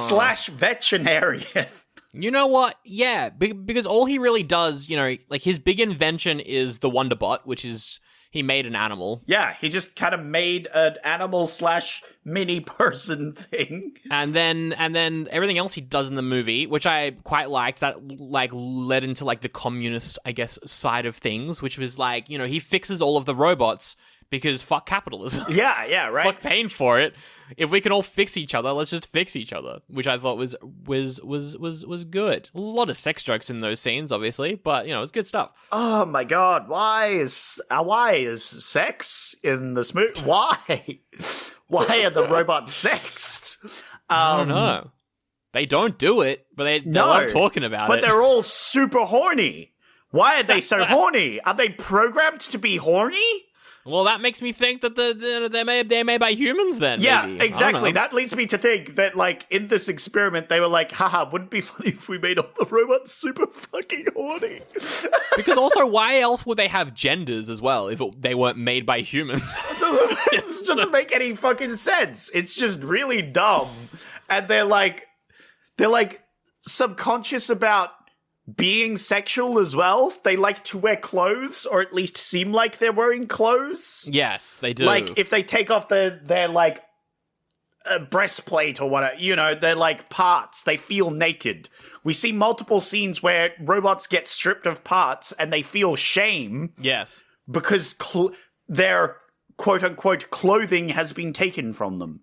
/ veterinarian. You know what? Yeah, because all he really does, like his big invention is the Wonderbot, which is he made an animal. Yeah, he just kind of made an animal / mini person thing. And then everything else he does in the movie, which I quite liked, that like led into like the communist, I guess, side of things, which was like, he fixes all of the robots because fuck capitalism. Yeah, right. Fuck paying for it. If we can all fix each other, let's just fix each other, which I thought was good. A lot of sex jokes in those scenes, obviously, but it's good stuff. Oh my god, why is sex in this movie? Why are the robots sexed? I don't know. They don't do it, but they love talking about it. But they're all super horny. Why are they so horny? Are they programmed to be horny? Well, that makes me think that they're made by humans then. Yeah, maybe. exactly. That leads me to think that, like, in this experiment, they were like, haha, wouldn't it be funny if we made all the robots super fucking horny? Because also, why else would they have genders as well if they weren't made by humans? It doesn't make any fucking sense. It's just really dumb. And they're like subconscious about being sexual as well. They like to wear clothes, or at least seem like they're wearing clothes. Yes, they do. Like, if they take off their like breastplate or whatever, they're like parts. They feel naked. We see multiple scenes where robots get stripped of parts and they feel shame. Yes. Because their quote-unquote clothing has been taken from them.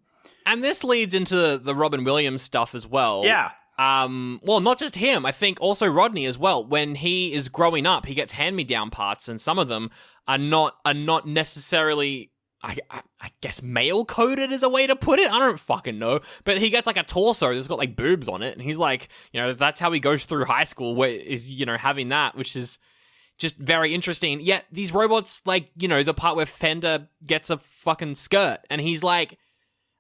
And this leads into the Robin Williams stuff as well. Yeah. Well, not just him. I think also Rodney as well. When he is growing up, he gets hand-me-down parts, and some of them are not necessarily, I guess, male-coded is a way to put it. I don't fucking know. But he gets like a torso that's got like boobs on it, and he's like, that's how he goes through high school, where is having that, which is just very interesting. Yet these robots, like, the part where Fender gets a fucking skirt, and he's like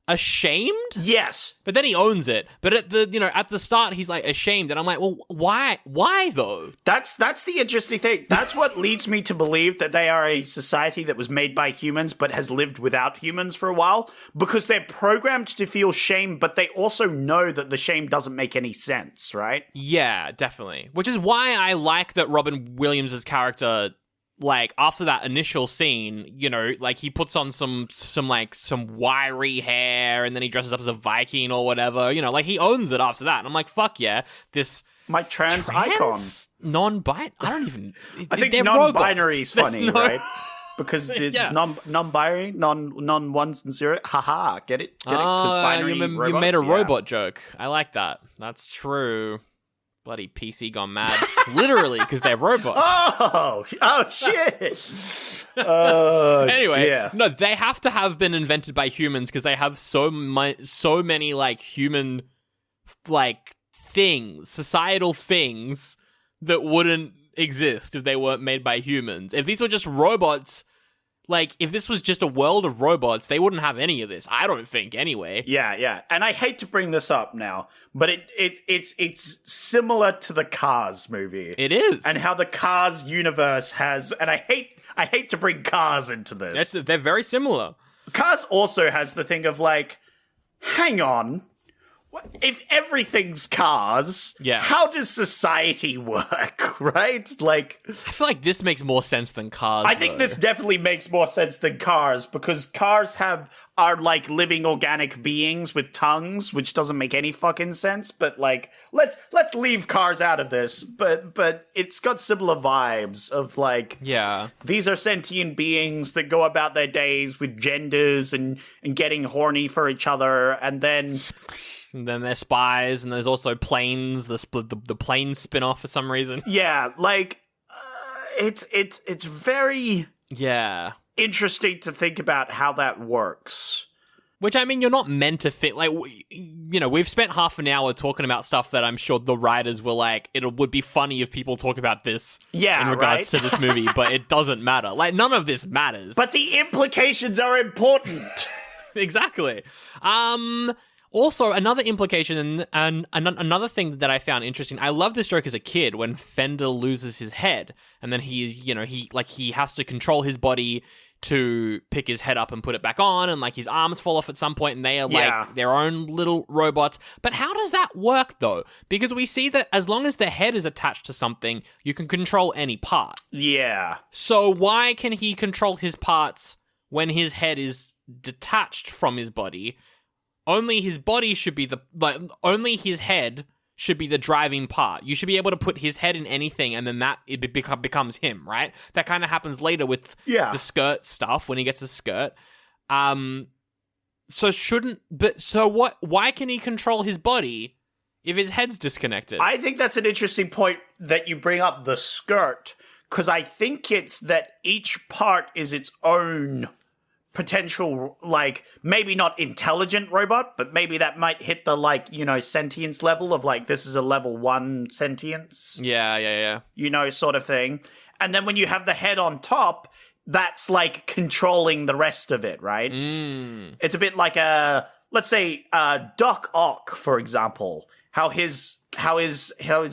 ashamed? Yes. But then he owns it. But at the start he's like ashamed, and I'm like, well, why though? That's the interesting thing. That's what leads me to believe that they are a society that was made by humans but has lived without humans for a while, because they're programmed to feel shame, but they also know that the shame doesn't make any sense, right? Yeah, definitely. Which is why I like that Robin Williams' character, like, after that initial scene, like, he puts on some wiry hair, and then he dresses up as a Viking or whatever, like, he owns it after that. And I'm like, fuck yeah, this... My trans icon. Non-binary? I don't even... I think non-binary is funny, right? Because it's non-binary, non-ones and zero. Haha, get it? Because binary robots, you made a robot joke. I like that. That's true. Bloody PC gone mad. Literally, because they're robots. Oh shit. Anyway, dear. No, they have to have been invented by humans because they have so many like human like things, societal things that wouldn't exist if they weren't made by humans. If these were just robots, like, if this was just a world of robots, they wouldn't have any of this. I don't think, anyway. Yeah. And I hate to bring this up now, but it's similar to the Cars movie. It is. And how the Cars universe has, and I hate to bring Cars into this. They're very similar. Cars also has the thing of like, hang on, if everything's cars, how does society work, right? Like, I feel like this makes more sense than cars. I think this definitely makes more sense than cars, because cars are like living organic beings with tongues, which doesn't make any fucking sense. But like, let's leave cars out of this. But it's got similar vibes of like, these are sentient beings that go about their days with genders and getting horny for each other, and then there's spies, and there's also planes. The plane spin-off for some reason. Yeah, like it's very interesting to think about how that works. Which, I mean, you're not meant to think, like, we've spent half an hour talking about stuff that I'm sure the writers were like, it would be funny if people talk about this in regards to this movie, but it doesn't matter. Like, none of this matters. But the implications are important. Exactly. Also, another implication and another thing that I found interesting, I love this joke as a kid when Fender loses his head, and then he has to control his body to pick his head up and put it back on, and like his arms fall off at some point, and they are like their own little robots. But how does that work though? Because we see that as long as the head is attached to something, you can control any part. Yeah. So why can he control his parts when his head is detached from his body? Only his body should be only his head should be the driving part. You should be able to put his head in anything, and then it becomes him, right? That kind of happens later with the skirt stuff when he gets a skirt. Why can he control his body if his head's disconnected? I think that's an interesting point that you bring up, the skirt, because I think it's that each part is its own potential, like, maybe not intelligent robot, but maybe that might hit the, like, sentience level of, like, this is a level 1 sentience. Yeah. Sort of thing. And then when you have the head on top, that's, like, controlling the rest of it, right? It's a bit like let's say, Doc Ock, for example, how his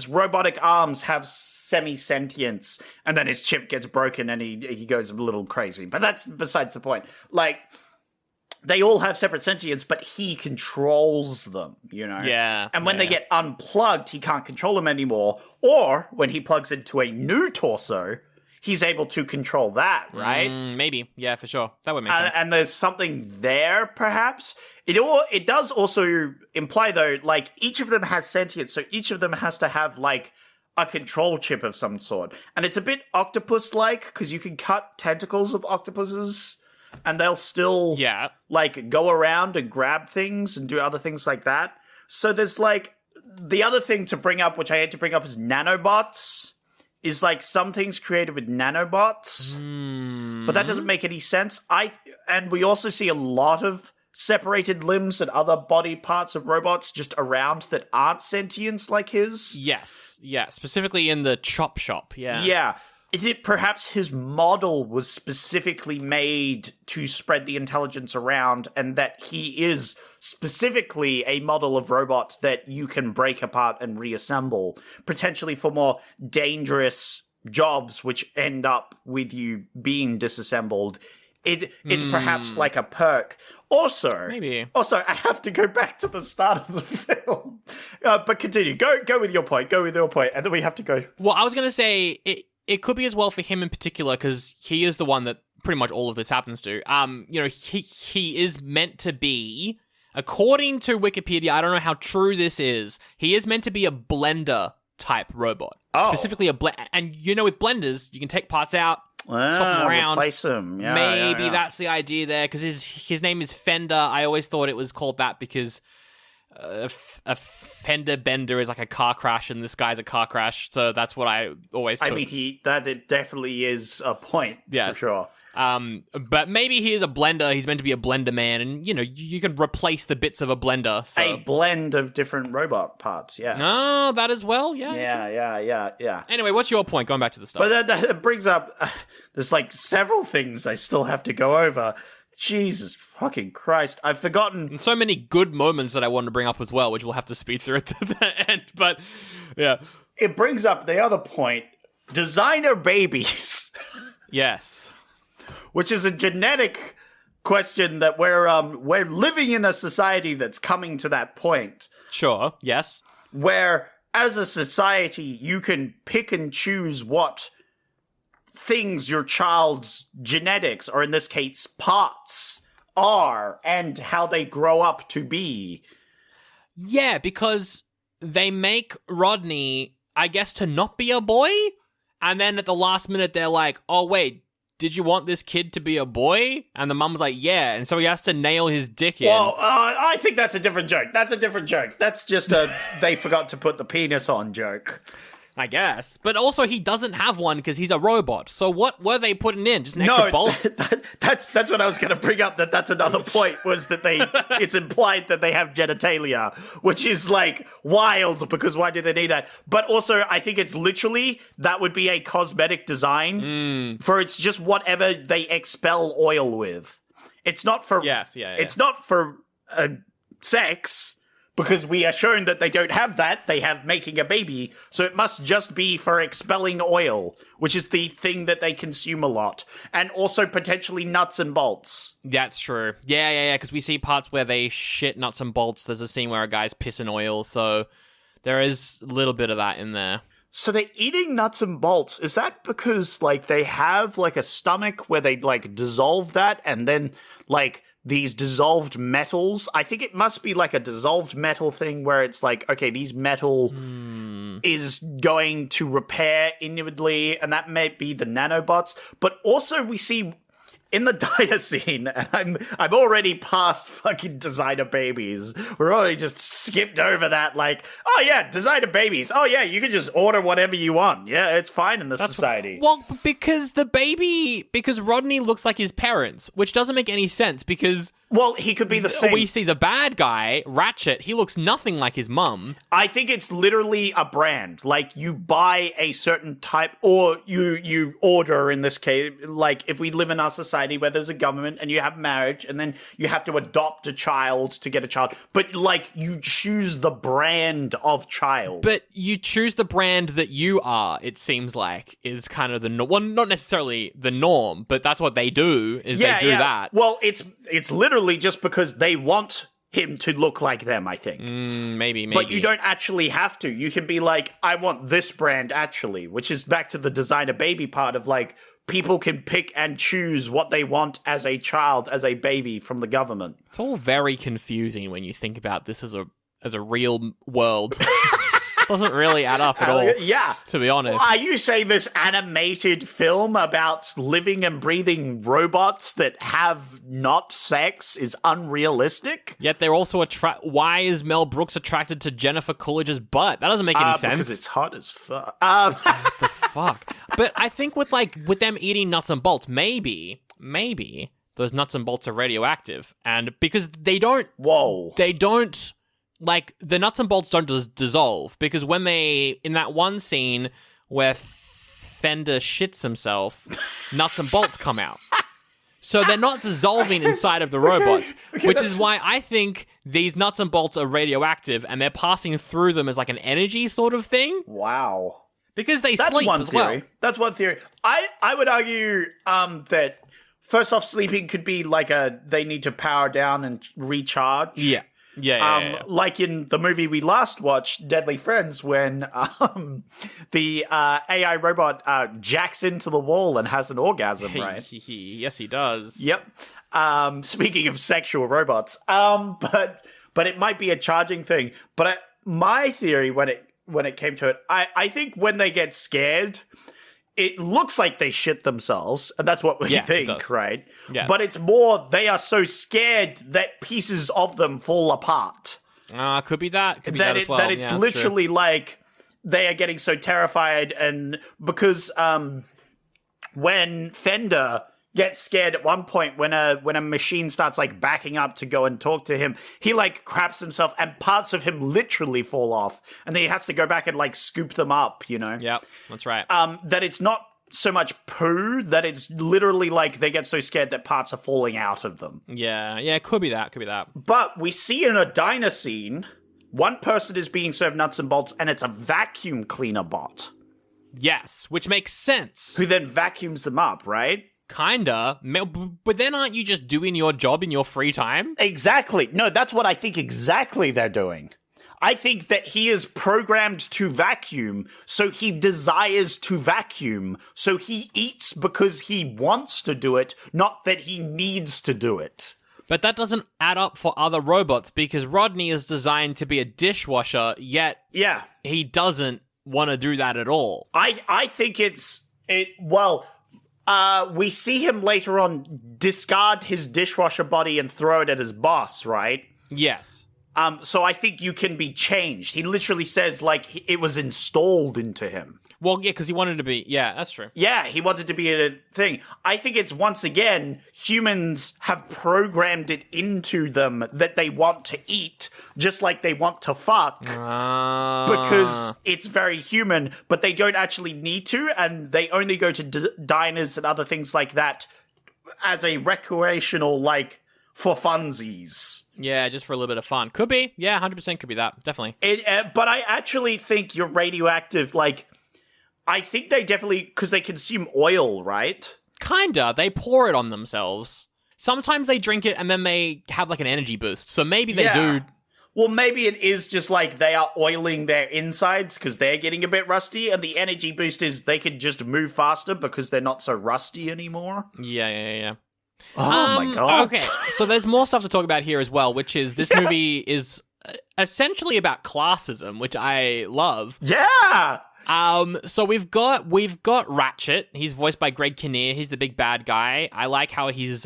robotic arms have semi-sentience, and then his chip gets broken and he goes a little crazy. But that's besides the point. Like, they all have separate sentience, but he controls them, Yeah. And when they get unplugged, he can't control them anymore. Or when he plugs into a new torso, he's able to control that, right? Maybe. Yeah, for sure. That would make sense. And there's something there, perhaps. It does also imply, though, like, each of them has sentience, so each of them has to have, like, a control chip of some sort. And it's a bit octopus-like, because you can cut tentacles of octopuses, and they'll still, like, go around and grab things and do other things like that. So there's, like, the other thing to bring up, which I had to bring up, is nanobots. Is, like, some things created with nanobots. But that doesn't make any sense. And we also see a lot of separated limbs and other body parts of robots just around that aren't sentience like his. Yes. Yeah. Specifically in the chop shop. Yeah. Yeah. Is it perhaps his model was specifically made to spread the intelligence around, and that he is specifically a model of robot that you can break apart and reassemble, potentially for more dangerous jobs which end up with you being disassembled? It's perhaps like a perk. Also, I have to go back to the start of the film. But continue. Go with your point. And then we have to go. Well, I was going to say it could be as well for him in particular, because he is the one that pretty much all of this happens to. He is meant to be, according to Wikipedia, I don't know how true this is, he is meant to be a blender type robot. Specifically and with blenders, you can take parts out, swap them around, replace them. Yeah, maybe that's the idea there, because his name is Fender. I always thought it was called that because a fender bender is like a car crash, and this guy's a car crash, so that's what I always took. I mean, it definitely is a point, for sure. But maybe he is a blender. He's meant to be a blender man, and you can replace the bits of a blender. So. A blend of different robot parts. Yeah. Oh, that as well. Yeah. Yeah. Anyway, what's your point? Going back to the start. But that brings up. There's like several things I still have to go over. Jesus fucking Christ. I've forgotten. And so many good moments that I wanted to bring up as well, which we'll have to speed through at the end. But, yeah. It brings up the other point. Designer babies. Yes. Which is a genetic question that we're living in a society that's coming to that point. Sure, yes. Where, as a society, you can pick and choose what things your child's genetics, or in this case, parts, are, and how they grow up to be. Yeah, because they make Rodney, I guess, to not be a boy, and then at the last minute they're like, oh wait, did you want this kid to be a boy? And the mum's like, yeah, and so he has to nail his dick in. Well, I think that's a different joke. That's just a they forgot to put the penis on joke. I guess. But also he doesn't have one because he's a robot. So what were they putting in? Just an extra bolt? That's what I was going to bring up, that's another point, was that it's implied that they have genitalia, which is like wild, because why do they need that? But also I think it's literally, that would be a cosmetic design for it's just whatever they expel oil with. It's not for... Yes, yeah. It's not for sex, because we are shown that they don't have that. They have making a baby. So it must just be for expelling oil, which is the thing that they consume a lot. And also potentially nuts and bolts. That's true. Yeah, because we see parts where they shit nuts and bolts. There's a scene where a guy's pissing oil. So there is a little bit of that in there. So they're eating nuts and bolts. Is that because, like, they have, like, a stomach where they, like, dissolve that and then, like... these dissolved metals. I think it must be like a dissolved metal thing where it's like, okay, these metal is going to repair inwardly, and that may be the nanobots. But also we see in the diner scene, and I'm already past fucking designer babies. We're already just skipped over that, like, oh yeah, designer babies. Oh yeah, you can just order whatever you want. Yeah, it's fine in this society. Well, because Rodney looks like his parents, which doesn't make any sense because... Well, he could be the same. We see the bad guy, Ratchet, he looks nothing like his mum. I think it's literally a brand. Like, you buy a certain type, or you order, in this case, like, if we live in our society where there's a government and you have marriage and then you have to adopt a child to get a child. But, like, you choose the brand of child. But you choose the brand that you are, it seems like, is kind of the norm. Well, not necessarily the norm, but that's what they do, is they do that. Well, it's literally just because they want him to look like them, I think. Maybe. But you don't actually have to. You can be like, I want this brand, actually, which is back to the designer baby part of, like, people can pick and choose what they want as a child, as a baby from the government. It's all very confusing when you think about this as a real world. Doesn't really add up at all. Yeah. To be honest. Are you saying this animated film about living and breathing robots that have not sex is unrealistic? Yet they're also why is Mel Brooks attracted to Jennifer Coolidge's butt? That doesn't make any sense. Because it's hot as fuck. What the fuck? But I think with them eating nuts and bolts, maybe those nuts and bolts are radioactive. And because they don't... Whoa. They don't... Like, the nuts and bolts don't dissolve, because when in that one scene where Fender shits himself, nuts and bolts come out. So they're not dissolving inside of the robots, which is why I think these nuts and bolts are radioactive, and they're passing through them as like an energy sort of thing. Wow. Because they That's sleep one as theory. well. That's one theory. I would argue that, first off, sleeping could be like they need to power down and recharge. Yeah. Yeah. Like in the movie we last watched, Deadly Friends, when the AI robot jacks into the wall and has an orgasm, right? Yes, he does. Yep. Speaking of sexual robots, but it might be a charging thing. But my theory when it came to it, I think when they get scared, it looks like they shit themselves, and that's what we think, right? Yeah. But it's more they are so scared that pieces of them fall apart. Could be that. Could be that as well. That it's literally like they are getting so terrified, and because when Fender gets scared at one point when a machine starts like backing up to go and talk to him, he like craps himself and parts of him literally fall off, and then he has to go back and like scoop them up, you know? Yep, that's right. That it's not so much poo, that it's literally like they get so scared that parts are falling out of them. Yeah, it could be that, But we see in a diner scene, one person is being served nuts and bolts, and it's a vacuum cleaner bot. Yes, which makes sense. Who then vacuums them up, right? Kinda. But then aren't you just doing your job in your free time? Exactly. No, that's what I think exactly they're doing. I think that he is programmed to vacuum, so he desires to vacuum. So he eats because he wants to do it, not that he needs to do it. But that doesn't add up for other robots, because Rodney is designed to be a dishwasher, yet he doesn't want to do that at all. I think we see him later on discard his dishwasher body and throw it at his boss, right? Yes. So I think you can be changed. He literally says, like, it was installed into him. Well, yeah, because he wanted to be... Yeah, that's true. Yeah, he wanted to be a thing. I think it's, once again, humans have programmed it into them that they want to eat, just like they want to fuck, because it's very human, but they don't actually need to, and they only go to diners and other things like that as a recreational, like, for funsies. Yeah, just for a little bit of fun. Could be. Yeah, 100% could be that. Definitely. But I actually think you're radioactive, like... I think they definitely... Because they consume oil, right? Kinda. They pour it on themselves. Sometimes they drink it and then they have, like, an energy boost. So maybe they do... Well, maybe it is just, like, they are oiling their insides because they're getting a bit rusty, and the energy boost is they can just move faster because they're not so rusty anymore. Yeah. Oh, my God. Okay, so there's more stuff to talk about here as well, which is this movie is essentially about classism, which I love. Yeah! So we've got Ratchet. He's voiced by Greg Kinnear. He's the big bad guy. I like how he's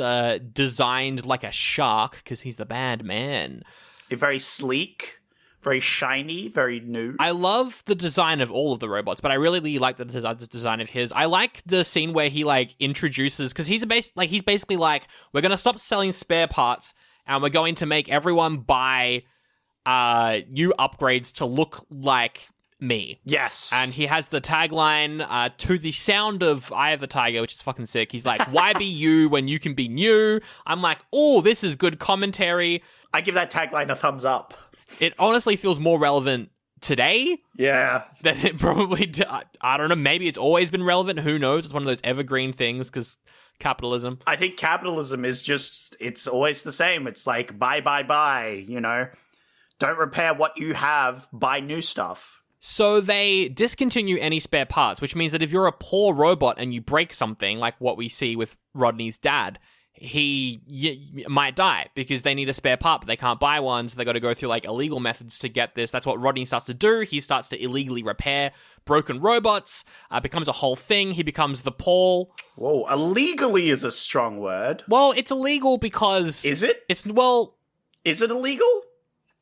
designed like a shark because he's the bad man. Very sleek, very shiny, very new. I love the design of all of the robots, but I really like the design of his. I like the scene where he like introduces, because he's basically like, we're gonna stop selling spare parts and we're going to make everyone buy new upgrades to look like me. Yes. And he has the tagline, to the sound of Eye of the Tiger, which is fucking sick. He's like, why be you when you can be new? I'm like, oh, this is good commentary. I give that tagline a thumbs up. It honestly feels more relevant today. Yeah. Than it probably did. I don't know. Maybe it's always been relevant. Who knows? It's one of those evergreen things because capitalism. I think capitalism is just, it's always the same. It's like, buy, you know? Don't repair what you have, buy new stuff. So they discontinue any spare parts, which means that if you're a poor robot and you break something, like what we see with Rodney's dad, he might die because they need a spare part, but they can't buy one, so they got to go through like illegal methods to get this. That's what Rodney starts to do. He starts to illegally repair broken robots, becomes a whole thing. He becomes the Paul. Whoa, illegally is a strong word. Well, it's illegal because... Is it? Is it illegal?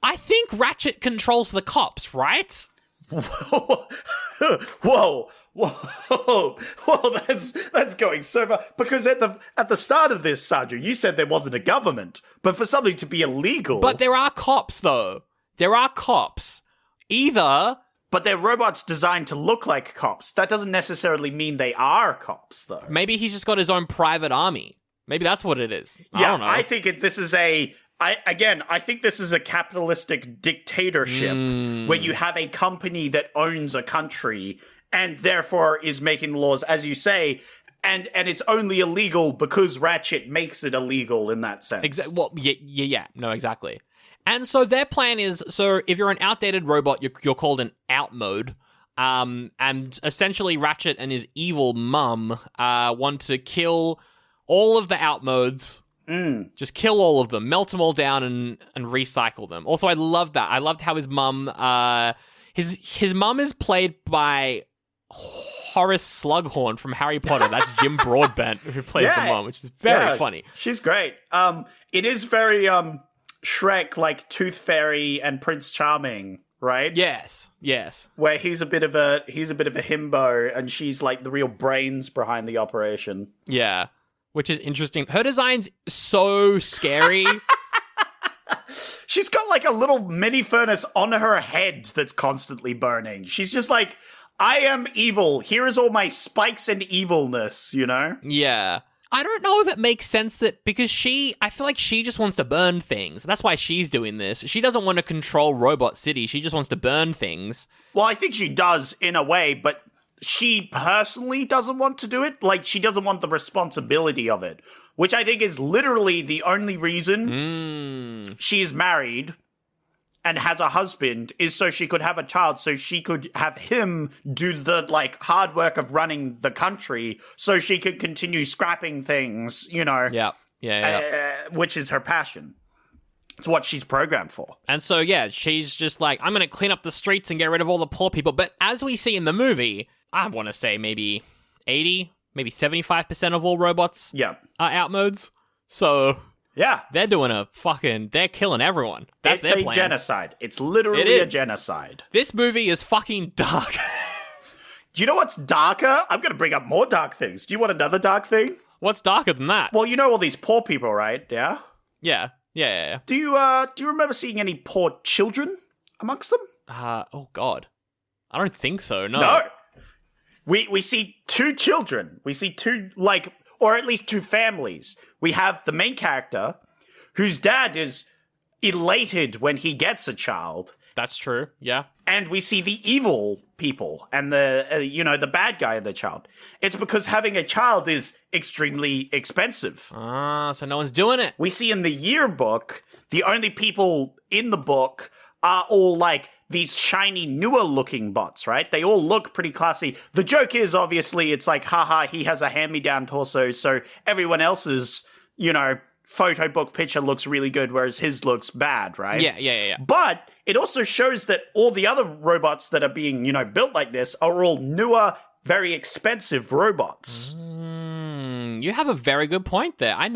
I think Ratchet controls the cops, right? Whoa, that's going so far. Because at the start of this, Sandra, you said there wasn't a government, but for something to be illegal. But there are cops, though. There are cops. But they're robots designed to look like cops. That doesn't necessarily mean they are cops, though. Maybe he's just got his own private army. Maybe that's what it is. I don't know. I think this is I think this is a capitalistic dictatorship where you have a company that owns a country and therefore is making laws, as you say, and it's only illegal because Ratchet makes it illegal in that sense. No, exactly. And so their plan is, so if you're an outdated robot, you're called an outmode. And essentially Ratchet and his evil mum want to kill all of the outmodes. Just kill all of them, melt them all down, and recycle them. Also, I loved that. I loved how his mum, his mum is played by Horace Slughorn from Harry Potter. That's Jim Broadbent who plays the mum, which is very funny. She's great. It is very Shrek, like Tooth Fairy and Prince Charming, right? Yes. Where he's a bit of a himbo, and she's like the real brains behind the operation. Yeah. Which is interesting. Her design's so scary. She's got like a little mini furnace on her head that's constantly burning. She's just like, I am evil. Here is all my spikes and evilness, you know? Yeah. I don't know if it makes sense that, because I feel like she just wants to burn things. That's why she's doing this. She doesn't want to control Robot City. She just wants to burn things. Well, I think she does in a way, but she personally doesn't want to do it. Like, she doesn't want the responsibility of it, which I think is literally the only reason she is married. and has a husband is so she could have a child, so she could have him do the, like, hard work of running the country, so she could continue scrapping things, you know. Which is her passion. It's what she's programmed for. And so, yeah, she's just like, I'm going to clean up the streets and get rid of all the poor people. But as we see in the movie, I want to say maybe 80, maybe 75% of all robots are outmodes. So, yeah, they're doing they're killing everyone. That's their plan. It's a genocide. It's literally a genocide. This movie is fucking dark. Do you know what's darker? I'm going to bring up more dark things. Do you want another dark thing? What's darker than that? Well, you know all these poor people, right? Yeah? Yeah. Do you remember seeing any poor children amongst them? Oh God, I don't think so. No. We see two children. We see two, like, or at least two families. We have the main character, whose dad is elated when he gets a child. That's true. Yeah. And we see the evil people and the bad guy of the child. It's because having a child is extremely expensive. So no one's doing it. We see in the yearbook, the only people in the book are all like these shiny, newer looking bots, right? They all look pretty classy. The joke is obviously it's like, haha, he has a hand-me-down torso, so everyone else's, photo book picture looks really good, whereas his looks bad, right? Yeah. But it also shows that all the other robots that are being, built like this are all newer, very expensive robots. You have a very good point there. I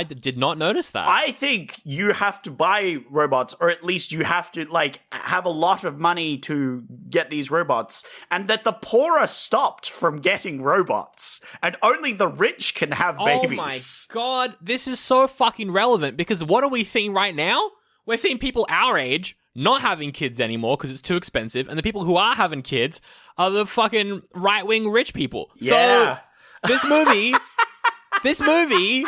did not notice that. I think you have to buy robots, or at least you have to, have a lot of money to get these robots, and that the poor are stopped from getting robots, and only the rich can have babies. Oh my God, this is so fucking relevant, because what are we seeing right now? We're seeing people our age not having kids anymore because it's too expensive, and the people who are having kids are the fucking right-wing rich people. Yeah. So, this movie,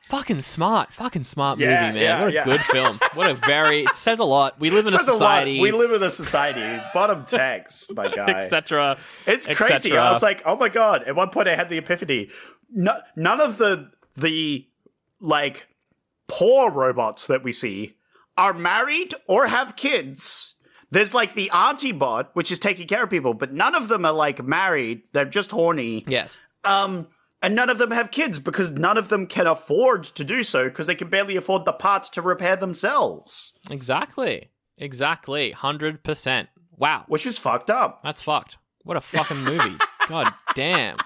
fucking smart movie, man. What a good film. It says a lot. We live in a society. We live in a society. Bottom text, my guy. Etc. It's crazy. I was like, oh my God. At one point I had the epiphany. None of the poor robots that we see are married or have kids. There's the auntie bot, which is taking care of people, but none of them are married. They're just horny. Yes. And none of them have kids because none of them can afford to do so because they can barely afford the parts to repair themselves. Exactly. 100%. Wow. Which is fucked up. That's fucked. What a fucking movie. God damn.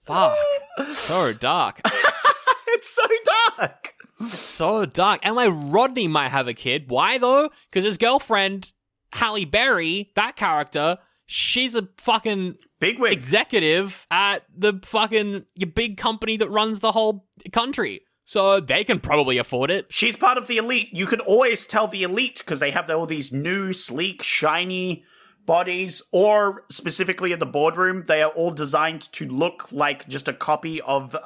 Fuck. So dark. It's so dark. So dark. And Rodney might have a kid. Why though? Because his girlfriend, Halle Berry, that character, she's a fucking bigwig executive at the fucking big company that runs the whole country. So they can probably afford it. She's part of the elite. You can always tell the elite because they have all these new, sleek, shiny bodies, or specifically in the boardroom, they are all designed to look like just a copy of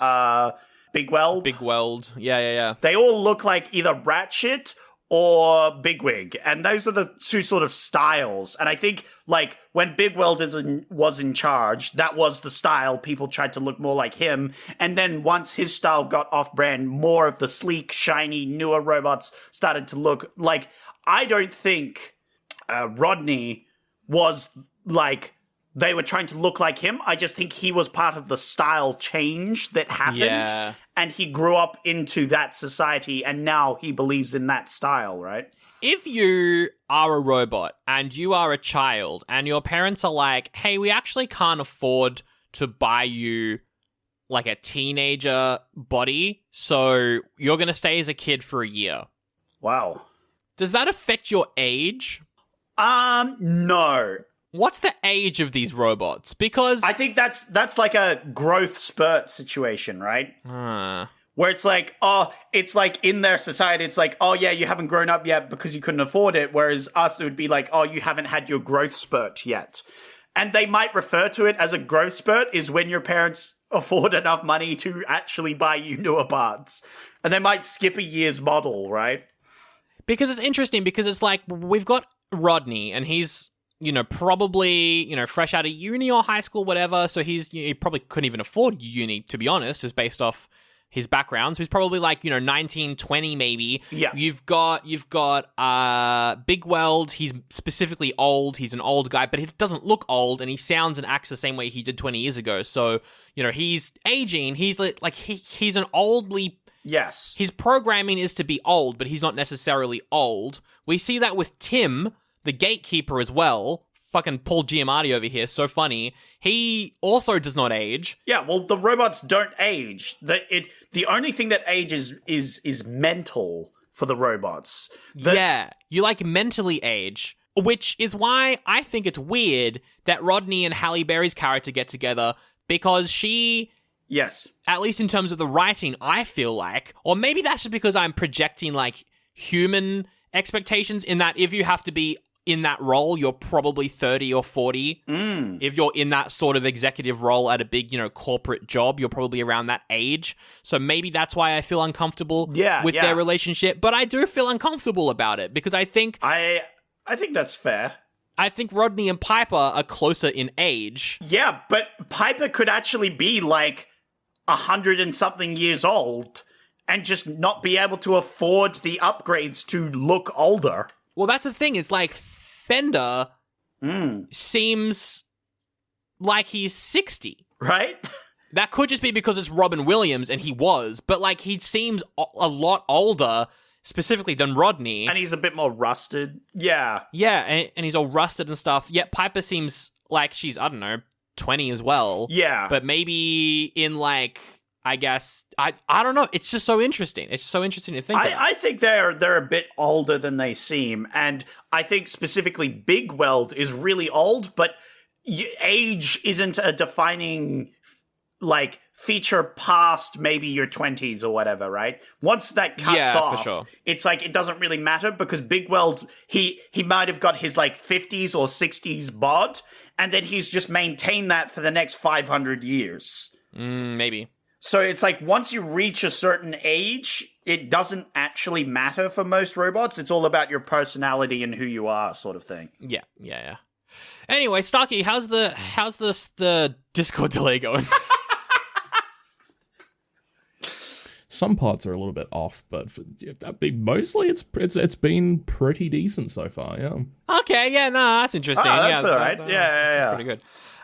Big Weld. Big Weld. Yeah. They all look like either Ratchet or Bigwig, and those are the two sort of styles. And I think, when Big Weld was in charge, that was the style. People tried to look more like him, and then once his style got off-brand, more of the sleek, shiny, newer robots started to look like... I don't think Rodney was, they were trying to look like him. I just think he was part of the style change that happened. Yeah. And he grew up into that society, and now he believes in that style, right? If you are a robot and you are a child and your parents are like, hey, we actually can't afford to buy you a teenager body, so you're going to stay as a kid for a year. Wow. Does that affect your age? No. What's the age of these robots? Because I think that's like a growth spurt situation, right? Where it's it's in their society, it's oh yeah, you haven't grown up yet because you couldn't afford it. Whereas us, it would be oh, you haven't had your growth spurt yet. And they might refer to it as a growth spurt is when your parents afford enough money to actually buy you newer parts. And they might skip a year's model, right? Because it's interesting because it's we've got Rodney and he's probably, fresh out of uni or high school, whatever. So he probably couldn't even afford uni, to be honest, just based off his background. So he's probably like, 19, 20 maybe. Yeah. You've got Big Weld. He's specifically old. He's an old guy, but he doesn't look old, and he sounds and acts the same way he did 20 years ago. So, he's aging. He's like he's an oldly... Yes. His programming is to be old, but he's not necessarily old. We see that with Tim, the gatekeeper, as well. Fucking Paul Giamatti over here, so funny. He also does not age. Yeah, well, the robots don't age. The only thing that ages is mental for the robots. You mentally age, which is why I think it's weird that Rodney and Halle Berry's character get together, because she... Yes. At least in terms of the writing, I feel like, or maybe that's just because I'm projecting like human expectations, in that if you have to be in that role, you're probably 30 or 40. If you're in that sort of executive role at a big, corporate job, you're probably around that age. So maybe that's why I feel uncomfortable with their relationship. But I do feel uncomfortable about it, because I think... I think that's fair. I think Rodney and Piper are closer in age. Yeah, but Piper could actually be like 100 and something years old and just not be able to afford the upgrades to look older. Well, that's the thing. It's like Fender seems like he's 60. Right? That could just be because it's Robin Williams, and he was. But, like, he seems a lot older, specifically, than Rodney. And he's a bit more rusted. Yeah. Yeah, and he's all rusted and stuff. Yet Piper seems like she's, 20 as well. Yeah. But maybe in, like... I guess I don't know. It's just so interesting. It's so interesting to think. I think they're a bit older than they seem, and I think specifically Big Weld is really old. But age isn't a defining like feature past maybe your 20s or whatever, right? Once that cuts off, for sure. It's like it doesn't really matter, because Big Weld he might have got his like 50s or 60s bod, and then he's just maintained that for the next 500 years. Maybe. So it's like once you reach a certain age, it doesn't actually matter for most robots. It's all about your personality and who you are, sort of thing. Yeah. Anyway, Starkey, how's the Discord delay going? Some parts are a little bit off, but mostly it's been pretty decent so far. Yeah. Okay. Yeah. No, that's interesting. Oh, that's all right. That's Yeah. pretty good.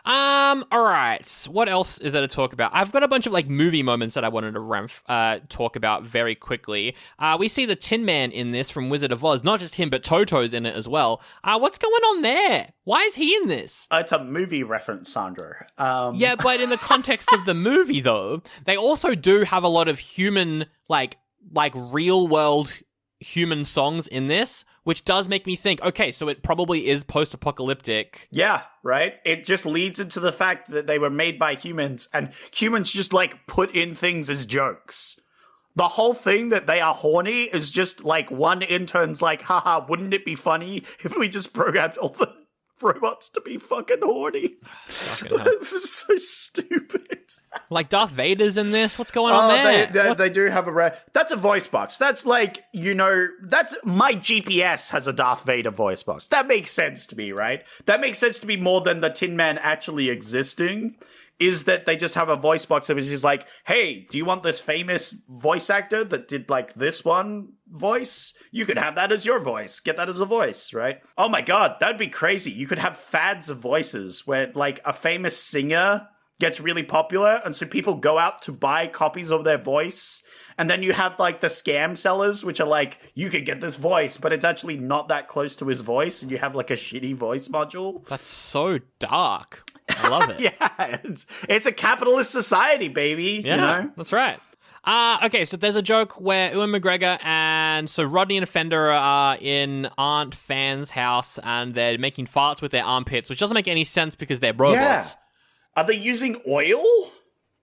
All right. What else is there to talk about? I've got a bunch of like movie moments that I wanted to talk about very quickly. We see the Tin Man in this from Wizard of Oz. Not just him, but Toto's in it as well. What's going on there? Why is he in this? It's a movie reference, Sandra. Yeah, but in the context of the movie, though, they also do have a lot of human, like real world human songs in this, which does make me think, okay, so it probably is post-apocalyptic. Yeah, right? It just leads into the fact that they were made by humans, and humans just, like, put in things as jokes. The whole thing that they are horny is just, like, one intern's like, haha, wouldn't it be funny if we just programmed all the robots to be fucking horny? This is so stupid. Like Darth Vader's in this? What's going on there? They do have that's a voice box. That's like, that's my GPS has a Darth Vader voice box. That makes sense to me, right? That makes sense to me more than the Tin Man actually existing. Is that they just have a voice box that was just like, hey, do you want this famous voice actor that did like this one voice? You could have that as your voice. Get that as a voice, right? Oh my god, that'd be crazy. You could have fads of voices where like a famous singer gets really popular, and so people go out to buy copies of their voice. And then you have like the scam sellers, which are like, you could get this voice, but it's actually not that close to his voice, and you have like a shitty voice module. That's so dark. I love it. Yeah, it's a capitalist society, baby. Yeah, that's right. Okay, so there's a joke where Ewan McGregor and so Rodney and Fender are in Aunt Fan's house, and they're making farts with their armpits, which doesn't make any sense because they're robots. Yeah. Are they using oil?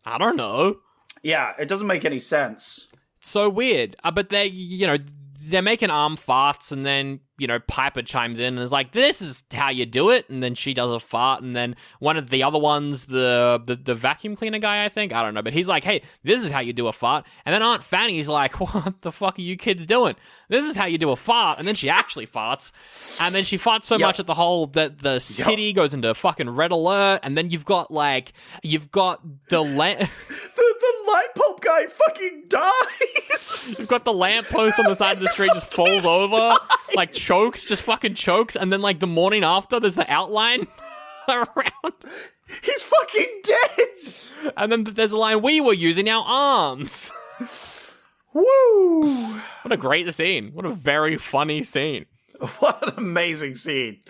I don't know. Yeah, it doesn't make any sense. It's so weird. But they're making arm farts, and then Piper chimes in and is like, this is how you do it. And then she does a fart. And then one of the other ones, the vacuum cleaner guy, I think, I don't know, but he's like, hey, this is how you do a fart. And then Aunt Fanny's like, what the fuck are you kids doing? This is how you do a fart. And then she actually farts. And then she farts so much at that the city goes into fucking red alert. And then you've got the light bulb guy fucking dies. You've got the lamppost on the side of the street just falls over, just fucking chokes, and then the morning after there's the outline around. He's fucking dead. And then there's a line, we were using our arms. Woo! What a great scene. What a very funny scene. What an amazing scene.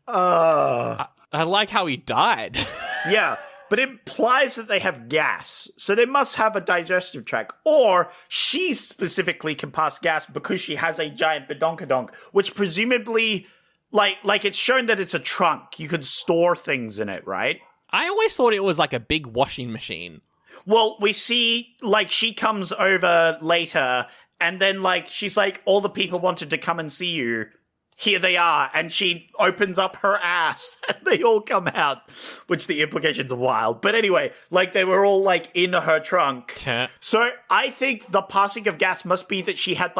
I like how he died. Yeah. But it implies that they have gas, so they must have a digestive tract. Or she specifically can pass gas because she has a giant badonkadonk, which presumably, like it's shown that it's a trunk. You could store things in it, right? I always thought it was like a big washing machine. Well, we see, she comes over later, and then, she's like, all the people wanted to come and see you. Here they are, and she opens up her ass, and they all come out, which the implications are wild. But anyway, they were all, in her trunk. So I think the passing of gas must be that she had,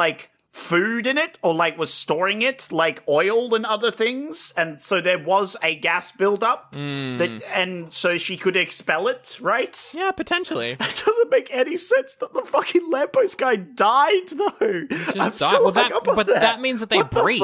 food in it, or, was storing it, oil and other things, and so there was a gas buildup, and so she could expel it, right? Yeah, potentially. It doesn't make any sense that the fucking lamppost guy died, though. That means that they breathe.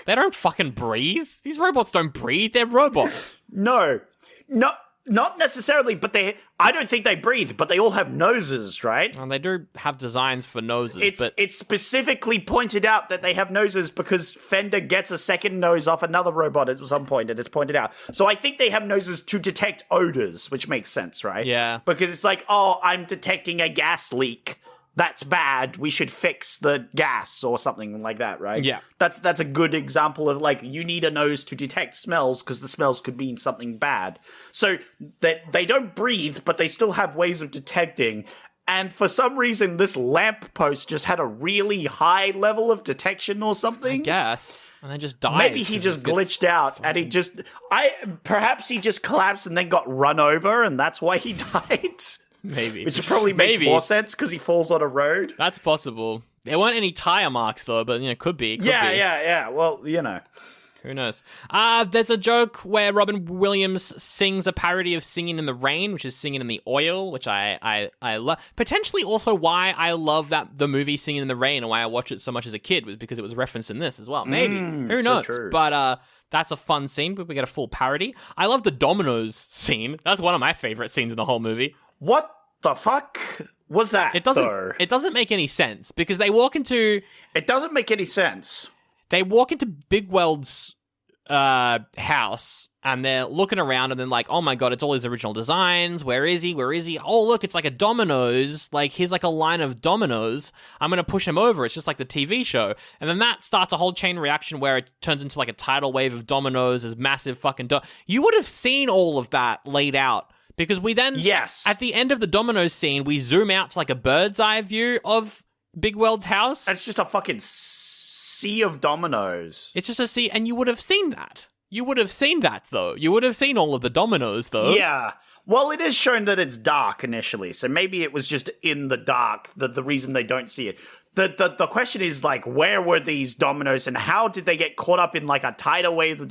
They don't fucking breathe. These robots don't breathe. They're robots. No, not necessarily, but I don't think they breathe, but they all have noses, right? And they do have designs for noses, It's specifically pointed out that they have noses because Fender gets a second nose off another robot at some point, and it's pointed out. So I think they have noses to detect odors, which makes sense, right? Yeah. Because it's I'm detecting a gas leak. That's bad. We should fix the gas or something like that, right? Yeah. That's a good example of you need a nose to detect smells because the smells could mean something bad. So they don't breathe, but they still have ways of detecting. And for some reason, this lamppost just had a really high level of detection or something. I guess. And then just dies. Maybe he just glitched out and perhaps he just collapsed and then got run over and that's why he died. Maybe. Which probably makes more sense because he falls on a road. That's possible. There weren't any tire marks, though, but, could be. Yeah. Well, Who knows? There's a joke where Robin Williams sings a parody of Singing in the Rain, which is Singing in the Oil, which I love. Potentially also why I love the movie Singing in the Rain and why I watched it so much as a kid was because it was referenced in this as well. Maybe. Who knows? So but that's a fun scene, but we get a full parody. I love the Dominoes scene. That's one of my favorite scenes in the whole movie. What the fuck was that? It doesn't make any sense because they walk into. It doesn't make any sense. They walk into Big Weld's house and they're looking around and then oh my god, it's all his original designs. Where is he? Oh look, it's like a Domino's. Here's a line of Domino's. I'm gonna push him over. It's just like the TV show. And then that starts a whole chain reaction where it turns into a tidal wave of Domino's as massive fucking. You would have seen all of that laid out. Because we then, at the end of the Domino's scene, we zoom out to a bird's eye view of Big Weld's house. It's just a fucking sea of dominoes. It's just a sea, and you would have seen that. You would have seen that, though. You would have seen all of the dominoes, though. Yeah. Well, it is shown that it's dark initially, so maybe it was just in the dark, the reason they don't see it. The question is, where were these dominoes, and how did they get caught up in, a tidal wave of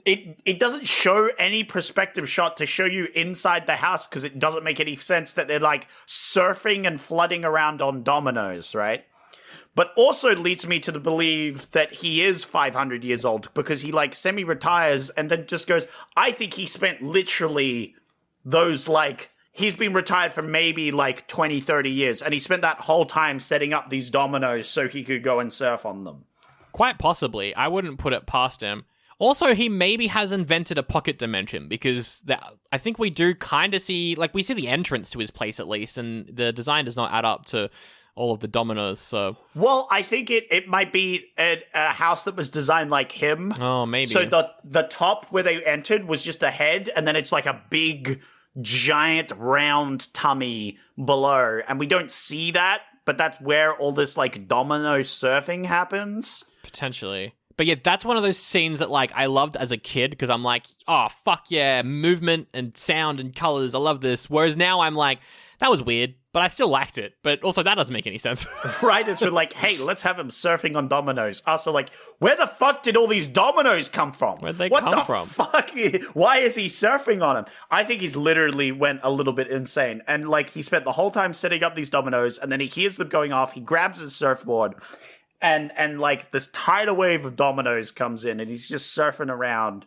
It doesn't show any perspective shot to show you inside the house because it doesn't make any sense that they're surfing and flooding around on dominoes, right? But also leads me to believe that he is 500 years old because he semi-retires and then just goes, I think he spent literally those he's been retired for maybe 20, 30 years and he spent that whole time setting up these dominoes so he could go and surf on them. Quite possibly. I wouldn't put it past him. Also, he maybe has invented a pocket dimension because I think we do kind of see, we see the entrance to his place at least, and the design does not add up to all of the dominoes, so... Well, I think it might be a house that was designed like him. Oh, maybe. So the top where they entered was just a head, and then it's a big, giant, round tummy below, and we don't see that, but that's where all this, domino surfing happens. Potentially. But yeah, that's one of those scenes that, like, I loved as a kid because I'm like, oh, fuck yeah, movement and sound and colors. I love this. Whereas now I'm like, that was weird, but I still liked it. But also, that doesn't make any sense. Writers were like, hey, let's have him surfing on dominoes. Also, like, where the fuck did all these dominoes come from? Where'd they come from? Fuck? Why is he surfing on them? I think he's literally went a little bit insane. And, like, he spent the whole time setting up these dominoes, and then he hears them going off. He grabs his surfboard, and like, this tidal wave of dominoes comes in, and he's just surfing around.